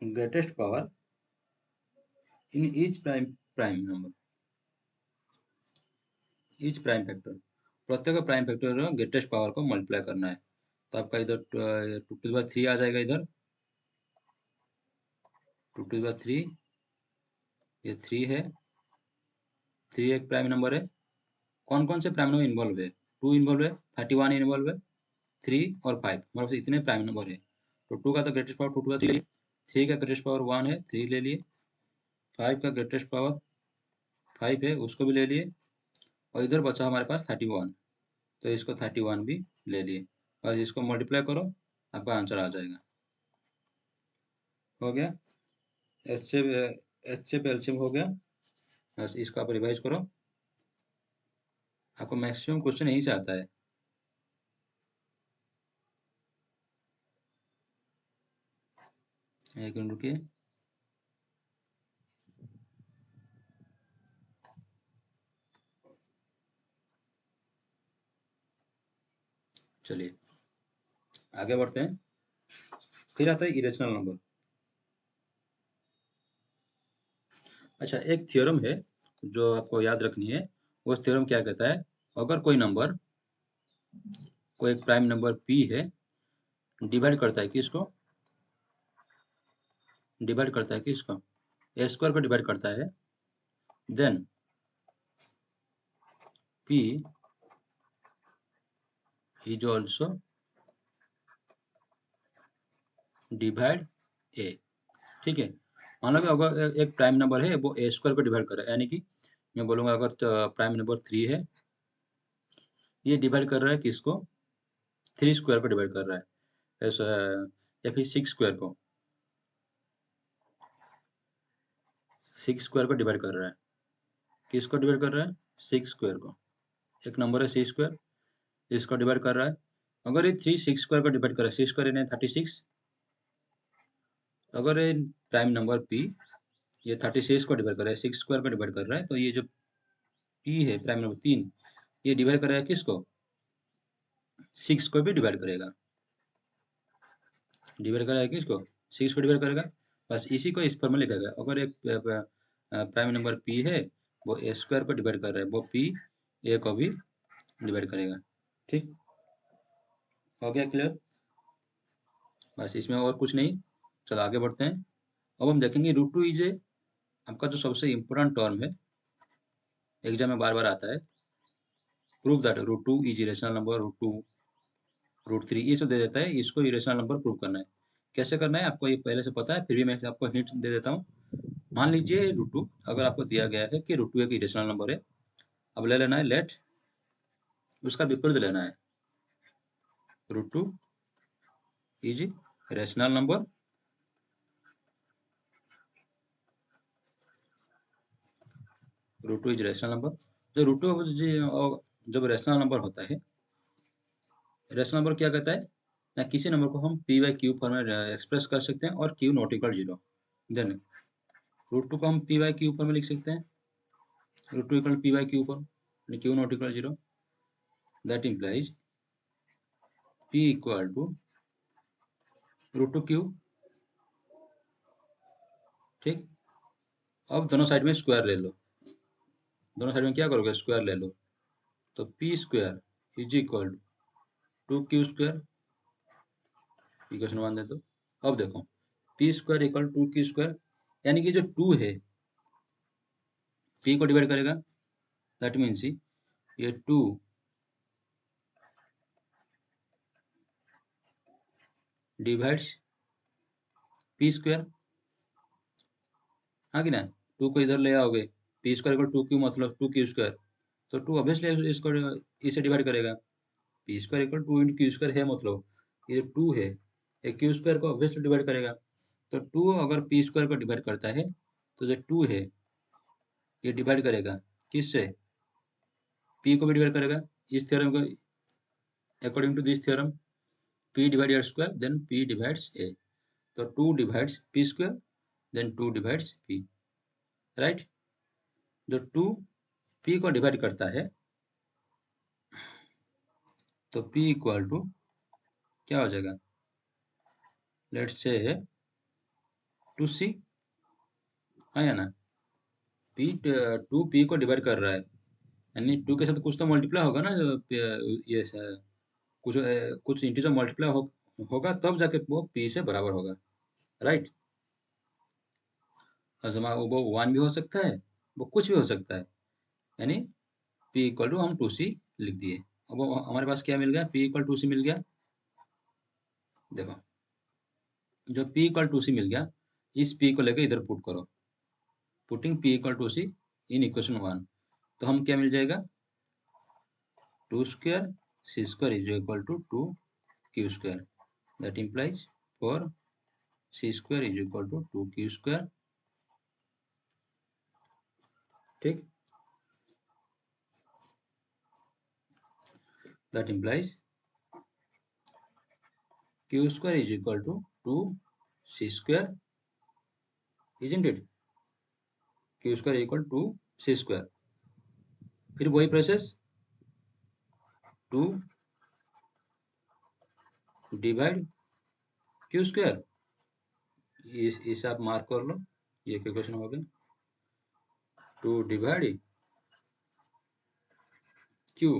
greatest power in each prime number, each prime factor, प्रत्येक प्राइम फैक्टर ग्रेटेस्ट पावर को मल्टीप्लाई करना है। तो आपका इधर 2 to the 3 आ जाएगा, इधर 2 to the 3, ये 3 है, 3 एक प्राइम नंबर है। कौन कौन से प्राइम नंबर इन्वॉल्व है? 2 इन्वॉल्व है, 31 इन्वॉल्व है, 3 और 5, मतलब इतने प्राइम नंबर है। तो 2 का तो ग्रेटेस्ट पावर 2 to the 3 ले लिए, 3 का ग्रेटेस्ट पावर 1 है, 3 ले लिए, 5 का ग्रेटेस्ट पावर 5 है, उसको भी ले लिए, और इधर बचा हमारे पास 31, तो इसको 31 भी ले लिए, और इसको मल्टीप्लाई करो, आपका आंसर आ जाएगा। हो गया, एच से एलसीएम हो गया। बस इसको आप रिवाइज करो, आपको मैक्सिमम क्वेश्चन यहीं से आता है। एक मिनट रुकिए, चलिए आगे बढ़ते हैं। फिर आता है इरेशनल नंबर। अच्छा, एक थ्योरम है जो आपको याद रखनी है। वो थ्योरम क्या कहता है? अगर कोई नंबर, कोई एक प्राइम नंबर p है, डिवाइड करता है किसको? डिवाइड करता है किसको? ए स्क्वायर को डिवाइड करता है, then p is also divide a। ठीक है, मान लो कि अगर एक प्राइम नंबर है, वो ए स्क्वायर को डिवाइड कर रहा है, यानी कि मैं बोलूंगा अगर प्राइम नंबर 3 है, ये डिवाइड कर रहा है किसको? 3 स्क्वायर को डिवाइड कर रहा है, ऐसा, या फिर 6 स्क्वायर को, 6 स्क्वायर को डिवाइड कर रहा है। किसको डिवाइड कर रहा है? 6 स्क्वायर को। एक नंबर है 6 स्क्वायर, इसको डिवाइड कर रहा है। अगर ये 3 6 स्क्वायर को डिवाइड कर रहा है, 6 स्क्वायर यानी 36, अगर ये प्राइम नंबर p ये 36 को डिवाइड कर रहा है, 6 स्क्वायर को डिवाइड कर रहा है, तो ये जो p है प्राइम नंबर 3, ये डिवाइड कर रहा है किसको? 6 को भी डिवाइड करेगा। डिवाइड करेगा किसको? 6 को डिवाइड करेगा। बस इसी को इस फॉर्म में लिखा गया। अगर एक प्राइम नंबर p है, वो ए स्क्वायर को डिवाइड कर रहा है, वो p a को भी डिवाइड करेगा। ठीक, हो गया क्लियर? बस इसमें और कुछ नहीं। चलो आगे बढ़ते हैं। अब हम देखेंगे रूट टू इज ए, आपका जो सबसे इम्पोर्टेंट टर्म है, एग्जाम में बार बार आता है। Prove that root two is irrational number, root 3 ये सब दे देता है, इसको इरेशनल नंबर प्रूव करना है। कैसे करना है आपको ये पहले से पता है, फिर भी मैं आपको हिंट दे देता हूँ। मान लीजिए रूट टू, अगर आपको दिया गया है कि रूट टू एक इरेशनल नंबर है, अब ले लेना है लेट, उसका विपरीत लेना है। Root two is rational number, root two is rational number. जो रूट टू जब रेशनल नंबर होता है, रेशनल नंबर क्या कहता है? या किसी नंबर को हम पी बाई क्यू फॉर्म में एक्सप्रेस कर सकते हैं, और Q not equal 0, then root two को हम पी बाई क्यू फॉर्म में लिख सकते हैं, root two equal P by Q form, Q not equal 0, that implies p equal to root two Q. ठीक, अब दोनों साइड में स्क्वायर ले लो, दोनों साइड में क्या करोगे? स्क्वायर ले लो, तो P square is equal to 2 Q square, equation 1 दे दो। अब देखो, P square equal 2 Q square, यानी कि जो 2 है पी को डिवाइड करेगा, दैट मीन्स ये 2 डिवाइड्स पी स्क्वायर, हाँ कि ना? 2 को इधर ले आओगे, पी स्क्वायर इक्वल 2 क्यू मतलब 2 क्यू स्क्वायर, तो 2 ऑब्वियसली इसको इसे डिवाइड करेगा। P square equal 2 into Q square है, मतलब ये 2 है, ये क्यू स्क्वायर को ऑब्वियसली डिवाइड करेगा। तो 2 अगर पी स्क्वायर को डिवाइड करता है, तो जो 2 है ये डिवाइड करेगा किससे? पी को भी डिवाइड करेगा। इस थ्योरम को, according to this theorem, p divide r square then p divides a, तो 2 divides p square then 2 divides p, right? जो 2 p को डिवाइड करता है, तो P इक्वल टू क्या हो जाएगा, लेट्स से 2C, हाँ या ना। P 2P को डिवाइड कर रहा है, यानी 2 के साथ कुछ तो मल्टीप्लाई होगा ना, ये कुछ इंटीजर मल्टीप्लाई होगा तब जाके वो P से बराबर होगा, राइट। वो 1 भी हो सकता है, वो कुछ भी हो सकता है, यानी P इक्वल टू हम 2C लिख दिए। अब हमारे पास क्या मिल गया, P इक्वल 2C मिल गया। देखो, जब P इक्वल 2C मिल गया, इस P को लेकर इधर पुट करो, putting P equal 2C in equation 1, तो हम क्या मिल जाएगा, 2 square C square is equal to 2Q square, that implies 4C square is equal to 2Q square, ठीक। That implies Q square is equal to 2C square, isn't it? Q square equal to C square। फिर वही process, 2 divide Q square, इसे आप mark कर लो, ये question हो गया, 2 divide Q,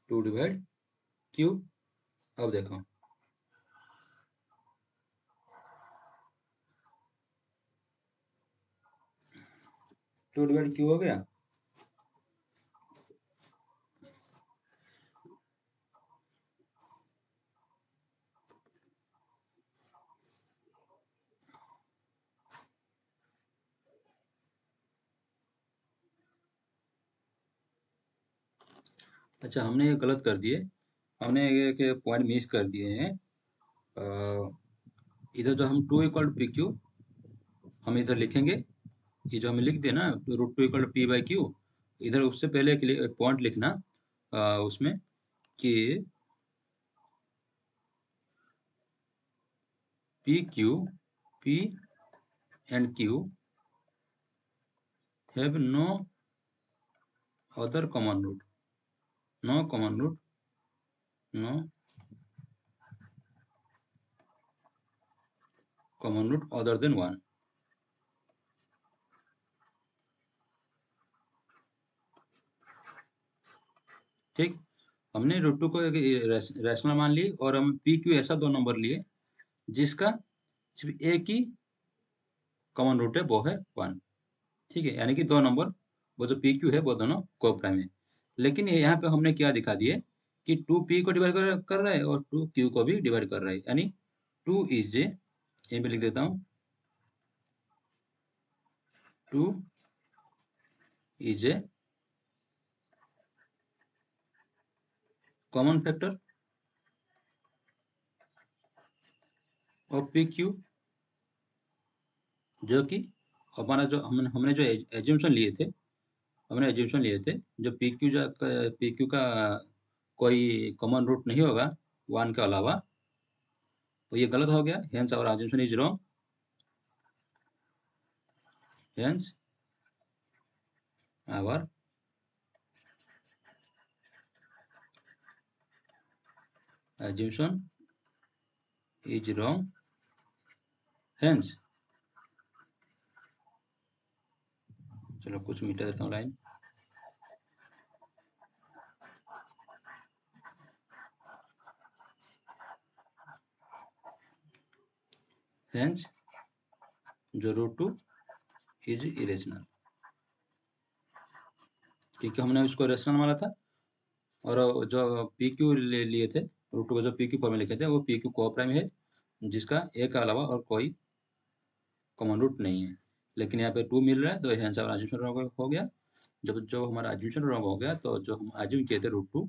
2 divide Q। अब देखो, 2 डिवाइड Q हो गया। अच्छा, हमने ये गलत कर दिए, हमने एक पॉइंट मिस कर दिए हैं। इधर जो हम 2 इक्वल पी क्यू हम इधर लिखेंगे, ये जो हमें लिख दिया ना √2 = P/Q, इधर उससे पहले एक पॉइंट लिखना उसमें कि P and Q have no other common root, no common root, no common root other than 1, ठीक। हमने √2 को एक रैशनल मान ली और हम PQ ऐसा दो नंबर लिए जिसका सिर्फ एक ही कॉमन रूट है, वो है 1, ठीक है, यानी कि दो नंबर, वो जो PQ है वो दोनों को-प्राइम है। लेकिन यहाँ पे हमने क्या दिखा दिए कि 2P को डिवाइड कर रहा है और 2Q को भी डिवाइड कर रहा है, यानी 2 इज ए, यहीं पे लिख देता हूँ, 2 is a common factor of PQ, जो कि हमारा जो हमने जो एज्यूमशन लिए थे, हमने एज्यूमशन लिए थे जो PQ का कोई कॉमन रूट नहीं होगा 1 के अलावा, तो ये गलत हो गया, hence our assumption is wrong, hence our assumption is wrong, hence, चलो कुछ मिटा देता हूँ लाइन, हेंस जो √2 इज इरेशनल, क्योंकि हमने उसको रेशनल माना था, और जो PQ लिए थे, √2 को जो PQ फॉर्म में लिखे थे वो PQ को-प्राइम है जिसका एक के अलावा और कोई कॉमन रूट नहीं है। लेकिन यहाँ पे 2 मिल रहा है, तो हेंस आवर एज्यूमशन रॉन्ग हो गया। जब जो हमारा एज्यूमशन रॉन्ग हो गया, तो जो हम एज्यूम किए थे √2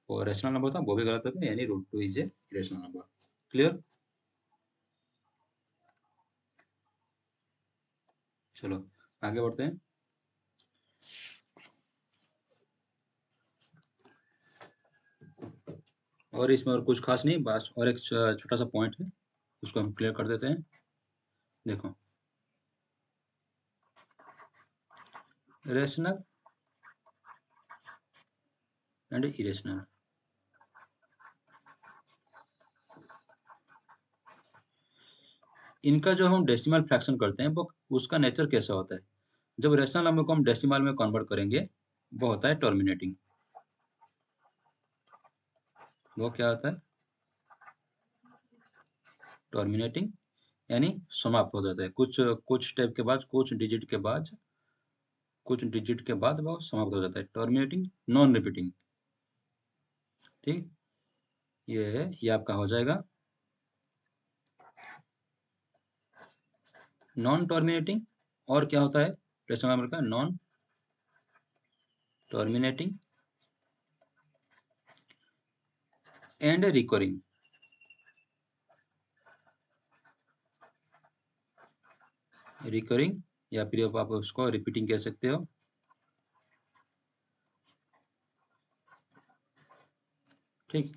वो रेशनल नंबर था, वो भी गलत हो गया, यानी √2 is a rational number. Clear? चलो आगे बढ़ते हैं। और इसमें और कुछ खास नहीं, बस और एक छोटा सा पॉइंट है, उसको हम क्लियर कर देते हैं। देखो, रेशनल एंड इरेशनल। इनका जो हम डेसिमल फ्रैक्शन करते हैं वो उसका नेचर कैसा होता है? जब रेशनल नंबर को हम डेसिमल में कन्वर्ट करेंगे वो होता है टर्मिनेटिंग। वो क्या होता है? टर्मिनेटिंग यानी समाप्त हो जाता है कुछ कुछ स्टेप के बाद, कुछ डिजिट के बाद वो समाप्त हो जाता है। Terminating, non repeating. ठीक, ये आपका हो जाएगा। नॉन टर्मिनेटिंग और क्या होता है रेशनल नंबर का? Non terminating and recurring. Recurring या फिर आप उसको रिपीटिंग कह सकते हो। ठीक,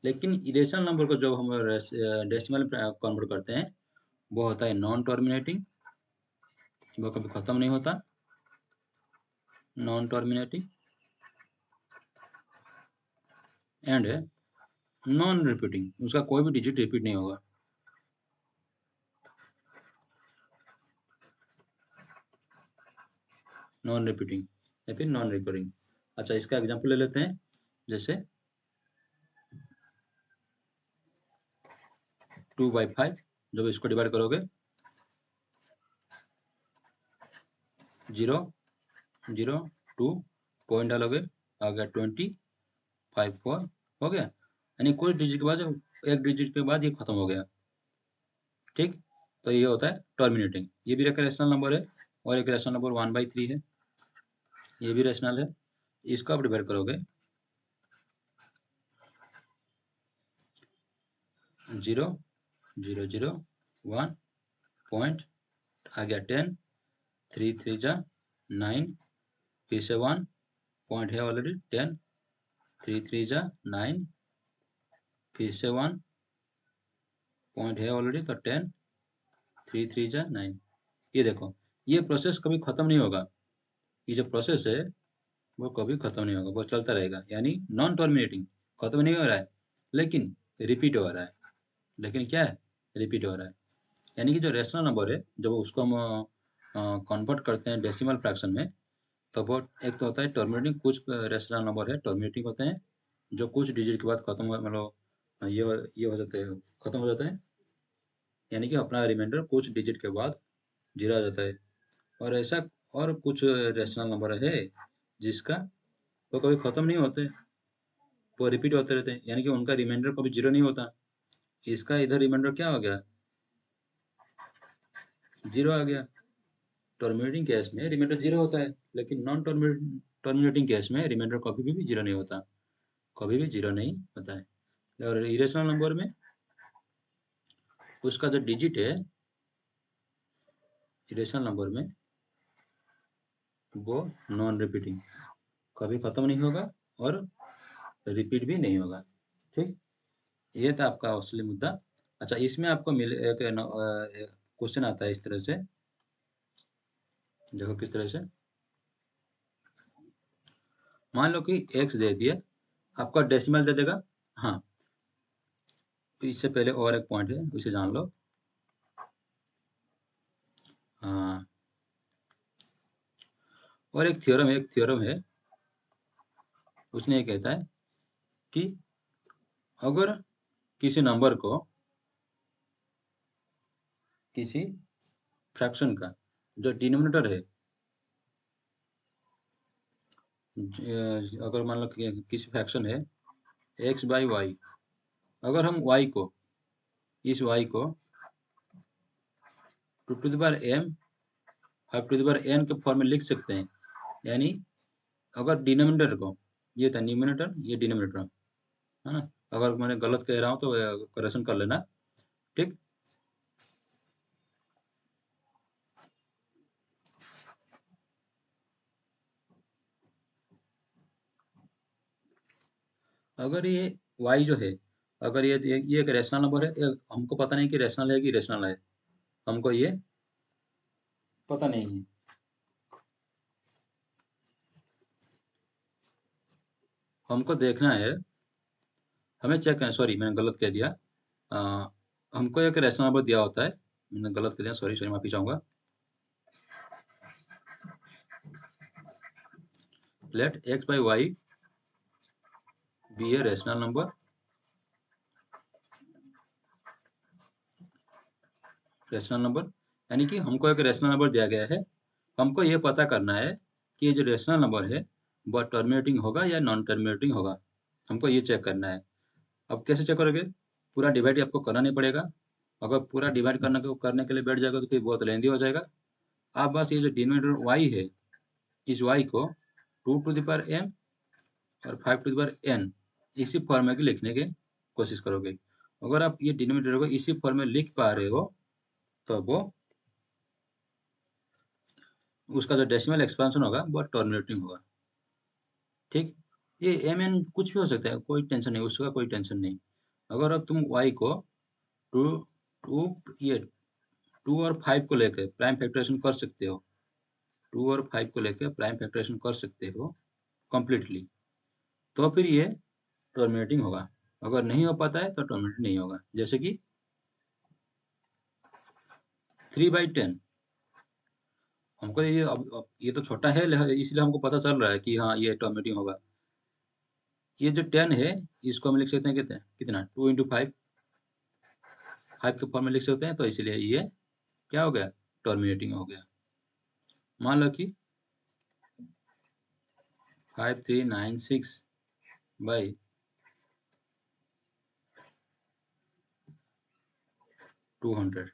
लेकिन इरेशनल नंबर को जब हम डेसिमल कन्वर्ट करते हैं वो होता है नॉन टर्मिनेटिंग, वो कभी खत्म नहीं होता। Non terminating and non repeating, उसका कोई भी डिजिट रिपीट नहीं होगा। नॉन रिपीटिंग या फिर नॉन रिकरिंग। अच्छा, इसका एग्जांपल ले लेते हैं। जैसे 2/5, जब इसको डिवाइड करोगे 0 0 2 पॉइंट डालोगे आ गया 20 5 4 हो गया। यानी कुछ डिजिट के बाद एक डिजिट के बाद ये खत्म हो गया। ठीक, तो ये होता है टर्मिनेटिंग। ये भी एक रेशनल नंबर है और एक रेशनल नंबर 1/3 है, ये भी रेशनल है। इसको आप डिवाइड करोगे 0 0 0 1 पॉइंट आ गया 10, 3 3 जा 9, फिर से 1 पॉइंट है ऑलरेडी 10, 3 3 जा 9, फिर से 1 पॉइंट है ऑलरेडी तो 10, 3 3 जा 9। ये देखो, ये प्रोसेस कभी खत्म नहीं होगा। ये जो प्रोसेस है वो कभी खत्म नहीं होगा, वो चलता रहेगा। यानी नॉन टर्मिनेटिंग, खत्म नहीं हो रहा है लेकिन रिपीट हो रहा है। लेकिन क्या है? रिपीट हो रहा है। यानी कि जो रेशनल नंबर है जब उसको हम कन्वर्ट करते हैं डेसिमल फ्रैक्शन में, तो वो एक तो होता है टर्मिनेटिंग। कुछ रेशनल नंबर है टर्मिनेटिंग होते हैं जो कुछ डिजिट के बाद खत्म हो, मतलब ये हो जाते हैं, खत्म हो जाते हैं। यानी कि अपना रिमाइंडर कुछ डिजिट के बाद 0 आ जाता है। और ऐसा और कुछ रेशनल नंबर है जिसका वो कभी खत्म नहीं होते, वो रिपीट होते रहते हैं। यानी कि उनका रिमाइंडर कभी 0 नहीं होता। इसका इधर रिमाइंडर क्या हो गया? 0 आ गया। टर्मिनेटिंग केस में रिमाइंडर 0 होता है, लेकिन नॉन टर्मिनेटिंग केस में रिमाइंडर कभी भी 0 नहीं होता, कभी भी 0 नहीं होता है। और इरेशनल नंबर में उसका जो डिजिट है इरेशनल नंबर में वो नॉन रिपीटिंग, कभी खत्म नहीं होगा और रिपीट भी नहीं होगा। ठीक, ये था आपका असली मुद्दा। अच्छा, इसमें आपको मिले एक क्वेश्चन आता है इस तरह से। देखो किस तरह से। मान लो कि x दे दिए, आपका डेसिमल दे देगा। हाँ, इससे पहले और एक पॉइंट है, उसे जान लो। हाँ, और एक थ्योरम है। उसने ये कहता है कि अगर किसी नंबर को किसी फ्रैक्शन का जो डिनोमिनेटर है, अगर मान लो कि किसी फ्रैक्शन है x/y, अगर हम y को, इस y को 2m 5n के फॉर्म में लिख सकते हैं। यानी अगर डिनोमिनेटर को, ये था न्यूमिनेटर, ये डिनोमिनेटर है ना। अगर मैंने गलत कह रहा हूँ तो करेक्शन कर लेना। ठीक, अगर ये y जो है, अगर ये एक रेशनल नंबर है, हमको पता नहीं कि रेशनल है कि रेशनल है, हमको ये पता नहीं है। हमको देखना है, हमें चेक करना, सॉरी मैंने गलत कह दिया। हमको एक रैशनल नंबर दिया होता है, मैंने गलत कह दिया, सॉरी सॉरी माफी चाहूंगा। Let x by y be a rational number, rational number, यानी कि हमको एक रैशनल नंबर दिया गया है, हमको ये पता करना है कि ये जो रैशनल नंबर है वह टर्मिनेटिंग होगा या नॉन टर्मिनेटिंग होगा, हमको ये चेक करना है। अब कैसे चेक करोगे? पूरा डिवाइड आपको करना नहीं पड़ेगा, अगर पूरा डिवाइड करने के लिए बैठ जाएगा तो फिर बहुत लेंदी हो जाएगा। आप बस ये जो डिनोमिनेटर y है, इस y को 2 टू द पावर m और 5 टू द पावर n इसी फॉर्म में लिखने की कोशिश करोगे। अगर आप ये डिनोमिनेटर को इसी फॉर्म में लिख पा रहे हो तो वो उसका जो डेसिमल एक्सपेंशन होगा वो टर्मिनेटिंग होगा। ठीक, ये एम एन कुछ भी हो सकता है, कोई टेंशन नहीं, उसका कोई टेंशन नहीं। अगर अब तुम y को टू टू ये 2 और 5 को लेकर प्राइम फैक्टराइजेशन कर सकते हो, 2 और 5 को लेकर प्राइम फैक्टराइजेशन कर सकते हो कंप्लीटली, तो फिर ये टर्मिनेटिंग होगा। अगर नहीं हो पाता है तो टर्मिनेटिंग नहीं होगा। जैसे कि 3/10, हमको ये अब ये तो छोटा है इसलिए हमको पता चल रहा है कि हाँ ये टर्मिनेटिंग होगा। ये जो 10 है इसको हम लिख सकते हैं कितना कितना 2 इंटू 5, 5 के फॉर्म में लिख सकते हैं, तो इसलिए ये क्या हो गया, टर्मिनेटिंग हो गया। मान लो कि 5396 बाई 200,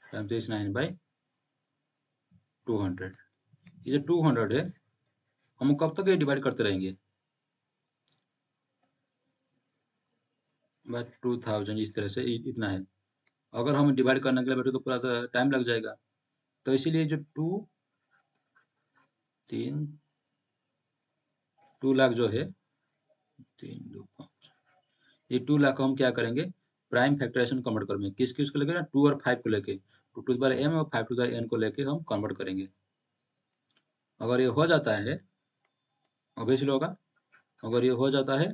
539 बाई 200, ये जो 200 है हम कब तक ये डिवाइड करते रहेंगे, बाय 2000, इस तरह से इतना है। अगर हम डिवाइड करने के लिए बैठे तो पूरा टाइम लग जाएगा, तो इसीलिए जो 2 लाख जो है, 3 2 5, ये 2 लाख को हम क्या करेंगे, प्राइम फैक्टराइजेशन कन्वर्ट करेंगे। किस किस को लेकर ना, 2 और 5 को लेके, 2 टू द पावर m और 5 टू द पावर n को लेके हम कन्वर्ट करेंगे। अगर ये हो जाता है, ऑब्वियसली होगा, अगर ये हो जाता है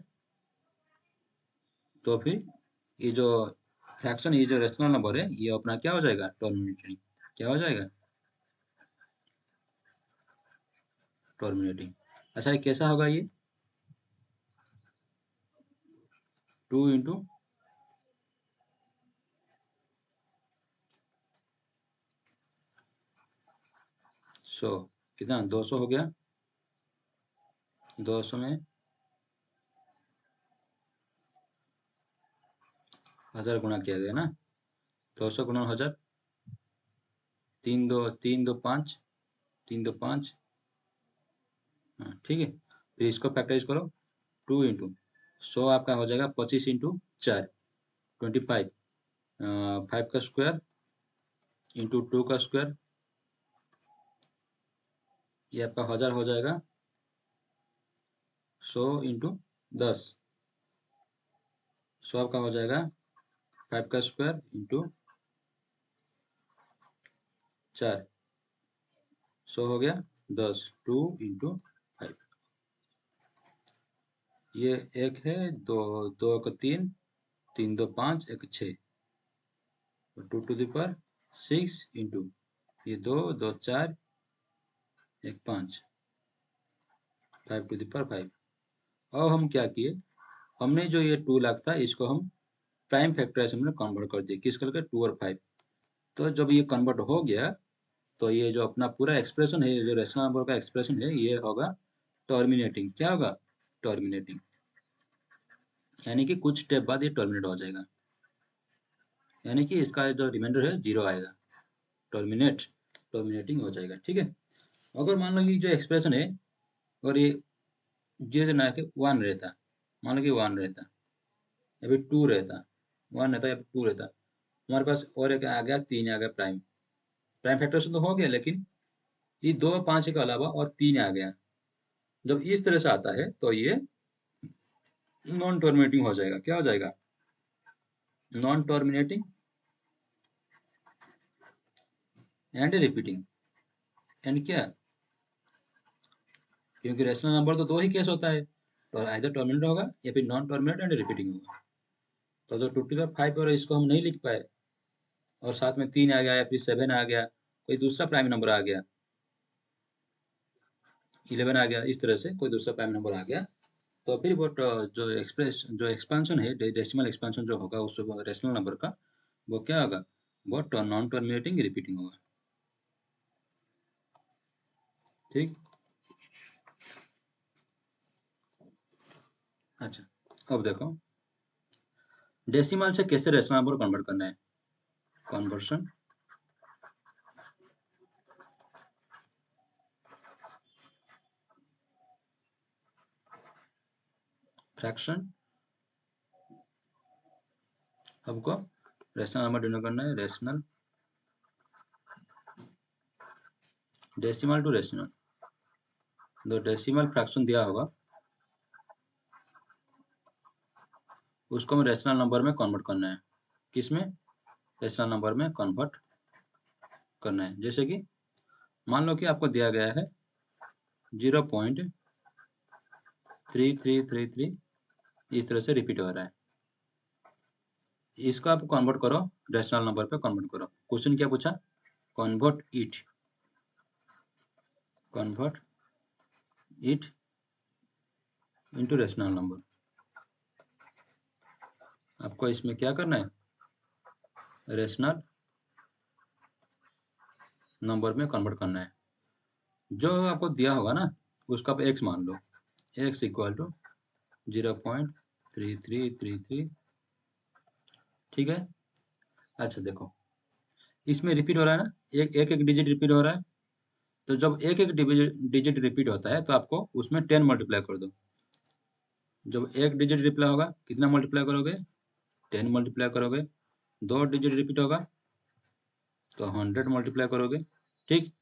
तो फिर ये जो फ्रैक्शन, ये जो रेशनल नंबर है ये अपना क्या हो जाएगा, टर्मिनेटिंग। क्या हो जाएगा, टर्मिनेटिंग। अच्छा ये कैसा होगा, ये 2 इंटू 100, कितना 200 हो गया, 200 में 1000 गुणा किया गया ना, 200 गुणा 1000, 3 2 5, हाँ ठीक है। फिर इसको फैक्टराइज करो, 2 इंटू 100 आपका हो जाएगा 25 इंटू 4, 25, 5 का स्क्वायर इंटू 2 का स्क्वायर, ये आपका 1000 हो जाएगा, 100 इंटू 10, 100 आपका हो जाएगा 5 का स्क्वायर इंटू 4, 100 हो गया 10, 2 इंटू 5, ये एक है, दो, 2 का 3, 3 2 5, एक 6, 2 टू द पावर 6 इंटू ये 2 2 4, एक 5, 5 टू द पावर 5। अब हम क्या किए, हमने जो ये 2 लाख था इसको हम प्राइम फैक्टराइजेशन में कन्वर्ट कर दिए, किस करके 2 और 5। तो जब ये कन्वर्ट हो गया तो ये जो अपना पूरा एक्सप्रेशन है, जो रेशनल नंबर का एक्सप्रेशन है, ये होगा टर्मिनेटिंग। क्या होगा, टर्मिनेटिंग, यानी कि कुछ स्टेप बाद ये टर्मिनेट हो जाएगा, यानी कि इसका जो रिमाइंडर है 0 आएगा, टर्मिनेटिंग हो जाएगा। ठीक है, अगर मान लो ये जो एक्सप्रेशन है, और ये जो ना के 1 रहता, मान लो कि 1 रहता, या फिर 2 रहता, 1 रहता या फिर 2 रहता, हमारे पास और एक आ गया 3 आ गया, प्राइम प्राइम फैक्टरेशन तो हो गया, लेकिन ये 2 5 के अलावा और 3 आ गया। जब इस तरह से आता है तो ये नॉन टर्मिनेटिंग हो जाएगा। क्या हो जाएगा, non terminating and repeating. And क्या, क्योंकि रेशनल नंबर तो दो ही केस होता है, तो आइदर टर्मिनेट होगा या फिर नॉन टर्मिनेट एंड रिपीटिंग होगा। तो जो 2 to the 5 और इसको हम नहीं लिख पाए और साथ में 3 आ गया या फिर 7 आ गया, कोई दूसरा प्राइम नंबर आ गया, 11 आ गया, इस तरह से कोई दूसरा प्राइम नंबर आ गया, तो फिर वो जो एक्सपेंशन है, डेसिमल एक्सपेंशन जो होगा उस रेशनल नंबर का, वो क्या होगा, वो नॉन टर्मिनेटिंग रिपीटिंग होगा। ठीक। अच्छा, अब देखो डेसिमल से कैसे रेशनल नंबर कन्वर्ट करना है। कन्वर्शन, फ्रैक्शन, हमको रेशनल नंबर डिनोट करना है, रेशनल डेसिमल टू रेशनल। जो डेसिमल फ्रैक्शन दिया होगा उसको हमें रेशनल नंबर में कन्वर्ट करना है। किसमें? रेशनल नंबर में कन्वर्ट करना है। जैसे कि मान लो कि आपको दिया गया है 0.3333, इस तरह से रिपीट हो रहा है। इसको आप कन्वर्ट करो, रेशनल नंबर पे कन्वर्ट करो। क्वेश्चन क्या पूछा? Convert it into rational number. आपको इसमें क्या करना है, रेशनल नंबर में कन्वर्ट करना है। जो आपको दिया होगा ना उसका आप x मान लो, x इक्वल टू 0.3333। ठीक है। अच्छा देखो, इसमें रिपीट हो रहा है ना, एक डिजिट रिपीट हो रहा है। तो जब एक एक डिजिट रिपीट होता है तो आपको उसमें 10 मल्टीप्लाई कर दो। जब एक डिजिट रिप्लाई होगा कितना मल्टीप्लाई करोगे? 10 मल्टीप्लाई करोगे। 2 डिजिट रिपीट होगा तो 100 मल्टीप्लाई करोगे। ठीक।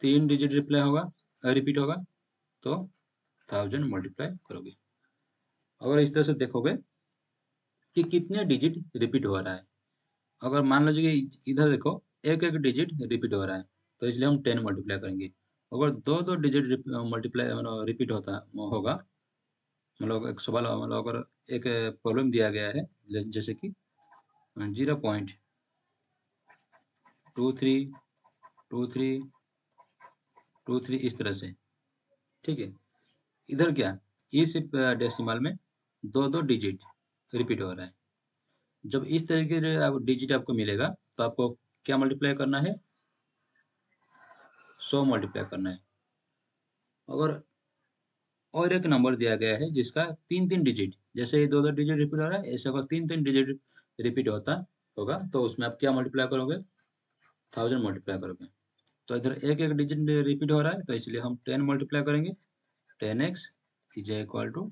3 डिजिट रिप्लाई होगा, रिपीट होगा तो 1000 मल्टीप्लाई करोगे। अगर इस तरह से देखोगे कि कितने डिजिट रिपीट हो रहा है, अगर मान लीजिए कि इधर देखो एक एक डिजिट रिपीट हो रहा है तो इसलिए हम 10 मल्टीप्लाई करेंगे। अगर दो दो डिजिट मल्टीप्लाई रिपीट होता होगा, मतलब एक सवाल, मतलब अगर एक प्रॉब्लम दिया गया है जैसे कि 0.232323 इस तरह से। ठीक है। इधर क्या, इस डेसिमल में दो दो डिजिट रिपीट हो रहा है। जब इस तरीके से आप डिजिट आपको मिलेगा तो आपको क्या मल्टीप्लाई करना है, 100 मल्टीप्लाई करना है। अगर और एक नंबर दिया गया है जिसका 3 3 डिजिट, जैसे ये दो दो डिजिट रिपीट हो रहा है, ऐसे अगर 3 3 डिजिट रिपीट होता होगा तो उसमें आप क्या मल्टीप्लाई करोगे, 1000 मल्टीप्लाई करोगे। तो इधर एक एक डिजिट रिपीट हो रहा है तो इसलिए हम 10 मल्टीप्लाई करेंगे। 10x is equal to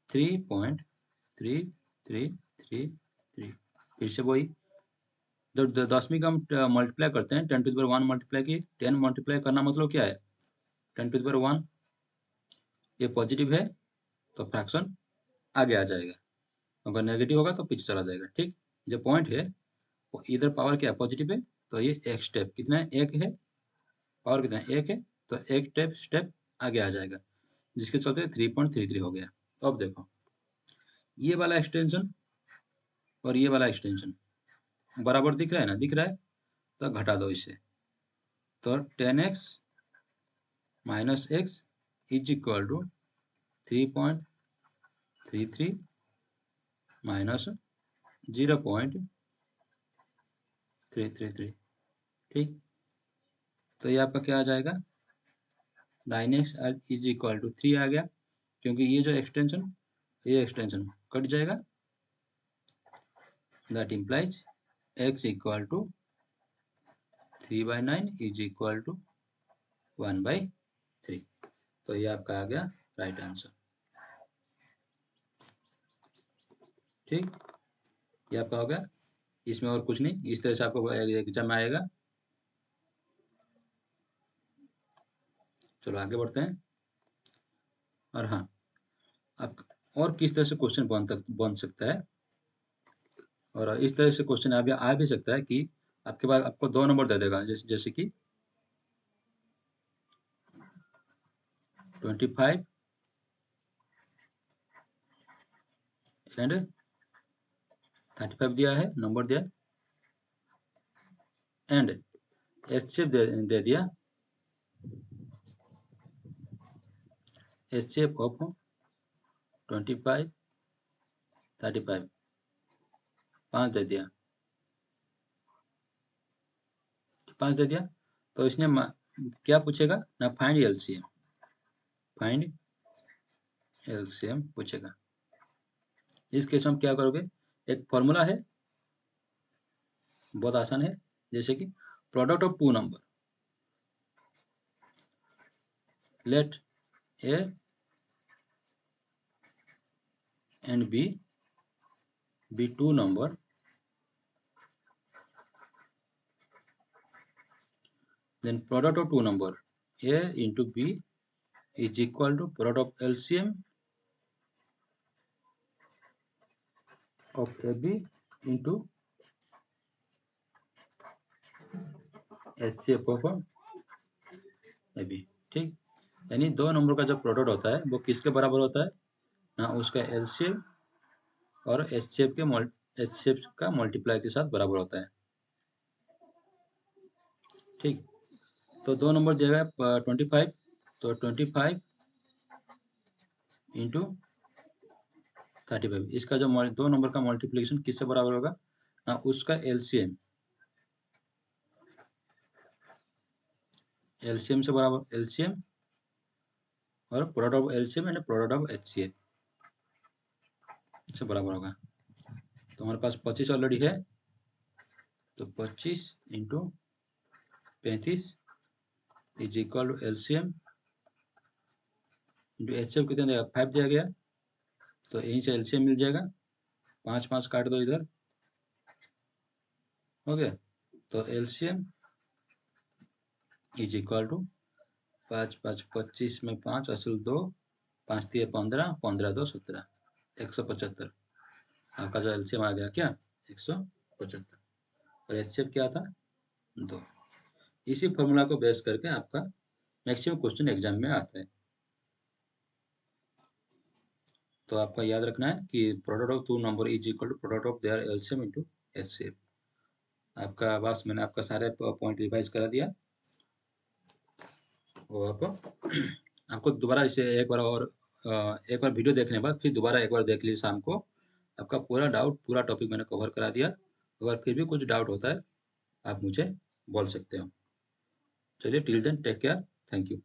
3.3333। फिर से वही, जब 10वीं का हम मल्टीप्लाई करते हैं 10⁻1 मल्टीप्लाई की, 10 मल्टीप्लाई करना मतलब क्या है, 10⁻1 ये पॉजिटिव है तो फ्रैक्शन आगे आ जाएगा, अगर नेगेटिव होगा तो पीछे चला जाएगा। ठीक। जो पॉइंट है वो इधर पावर क्या पॉजिटिव है तो ये एक स्टेप कितना है, एक है, पावर कितना है, एक है, तो एक स्टेप आगे आ जाएगा, जिसके चलते 3.33 हो गया। अब देखो ये वाला एक्सटेंशन और ये वाला एक्सटेंशन बराबर दिख रहा है ना, दिख रहा है, तो घटा दो इससे। तो 10x minus X is equal to 3.33 minus 0.333। ठीक। तो ये आपका क्या आ जाएगा, 9x इज इक्वल टू 3 आ गया, क्योंकि ये जो एक्सटेंशन, ये एक्सटेंशन कट जाएगा। That implies x equal to 3/9 is equal to 1/3। तो ये आपका आ गया राइट आंसर। ठीक। ये आपका हो गया, इसमें और कुछ नहीं, इस तरह से आपको एग्जाम में आएगा। चलो आगे बढ़ते हैं। और हाँ, आप और किस तरह से क्वेश्चन बन सकता है, और इस तरह से क्वेश्चन आ भी सकता है कि आपके पास आपको 2 नंबर दे देगा, जैसे कि 25 एंड 35 दिया है, नंबर दिया, एंड एचसीएफ दे दिया, एचसीएफ ऑफ 25 35 5 दे दिया, 5 दे दिया। तो इसने क्या पूछेगा ना, फाइंड एलसीएम, फाइंड एलसीएम पूछेगा। इस केस में हम क्या करोगे, एक फॉर्मूला है, बहुत आसान है, जैसे कि product of two number, let A and B be two number, then product of two number a into b is equal to product of LCM of AB into HCF of AB। ठीक, यानी दो number का जो product होता है वो किसके बराबर होता है ना, उसका LCM और HCF का मल्टीप्लाई के साथ बराबर होता है। ठीक, तो दो नंबर दिया गया 25, तो 25 इंटू 35, इसका जो दो नंबर का मल्टीप्लिकेशन किससे बराबर होगा ना, उसका एलसीएम से बराबर, एलसीएम और product of LCM and product of HCF से बराबर होगा। तो हमारे पास 25 ऑलरेडी है, तो 25 into 35 is equal to LCM into HCF कितना देगा, 5 दिया गया, तो यहीं से एलसीएम मिल जाएगा, 5 5 काट दो इधर, हो गया। तो एलसीएम इज इक्वल टू 5 5 25 में 5 असल 2, 5 दिए 15, 15 2 17, 175। आपका जो एलसीएम आ गया क्या, 175, और एचसीएफ क्या था, 2। इसी फॉर्मूला को बेस करके आपका मैक्सिमम क्वेश्चन एग्जाम में आता है। तो आपका याद रखना है कि product of two number is equal to product of their LCM into HCF. आपका बस मैंने आपका सारे पॉइंट रिवाइज करा दिया, और आपको दोबारा इसे एक बार और एक बार वीडियो देखने के बाद फिर दोबारा एक बार देख लीजिए शाम को, आपका पूरा डाउट, पूरा टॉपिक मैंने कवर करा दिया। अगर फिर भी कुछ डाउट होता है आप मुझे बोल सकते हो। चलिए, till then take care, thank you.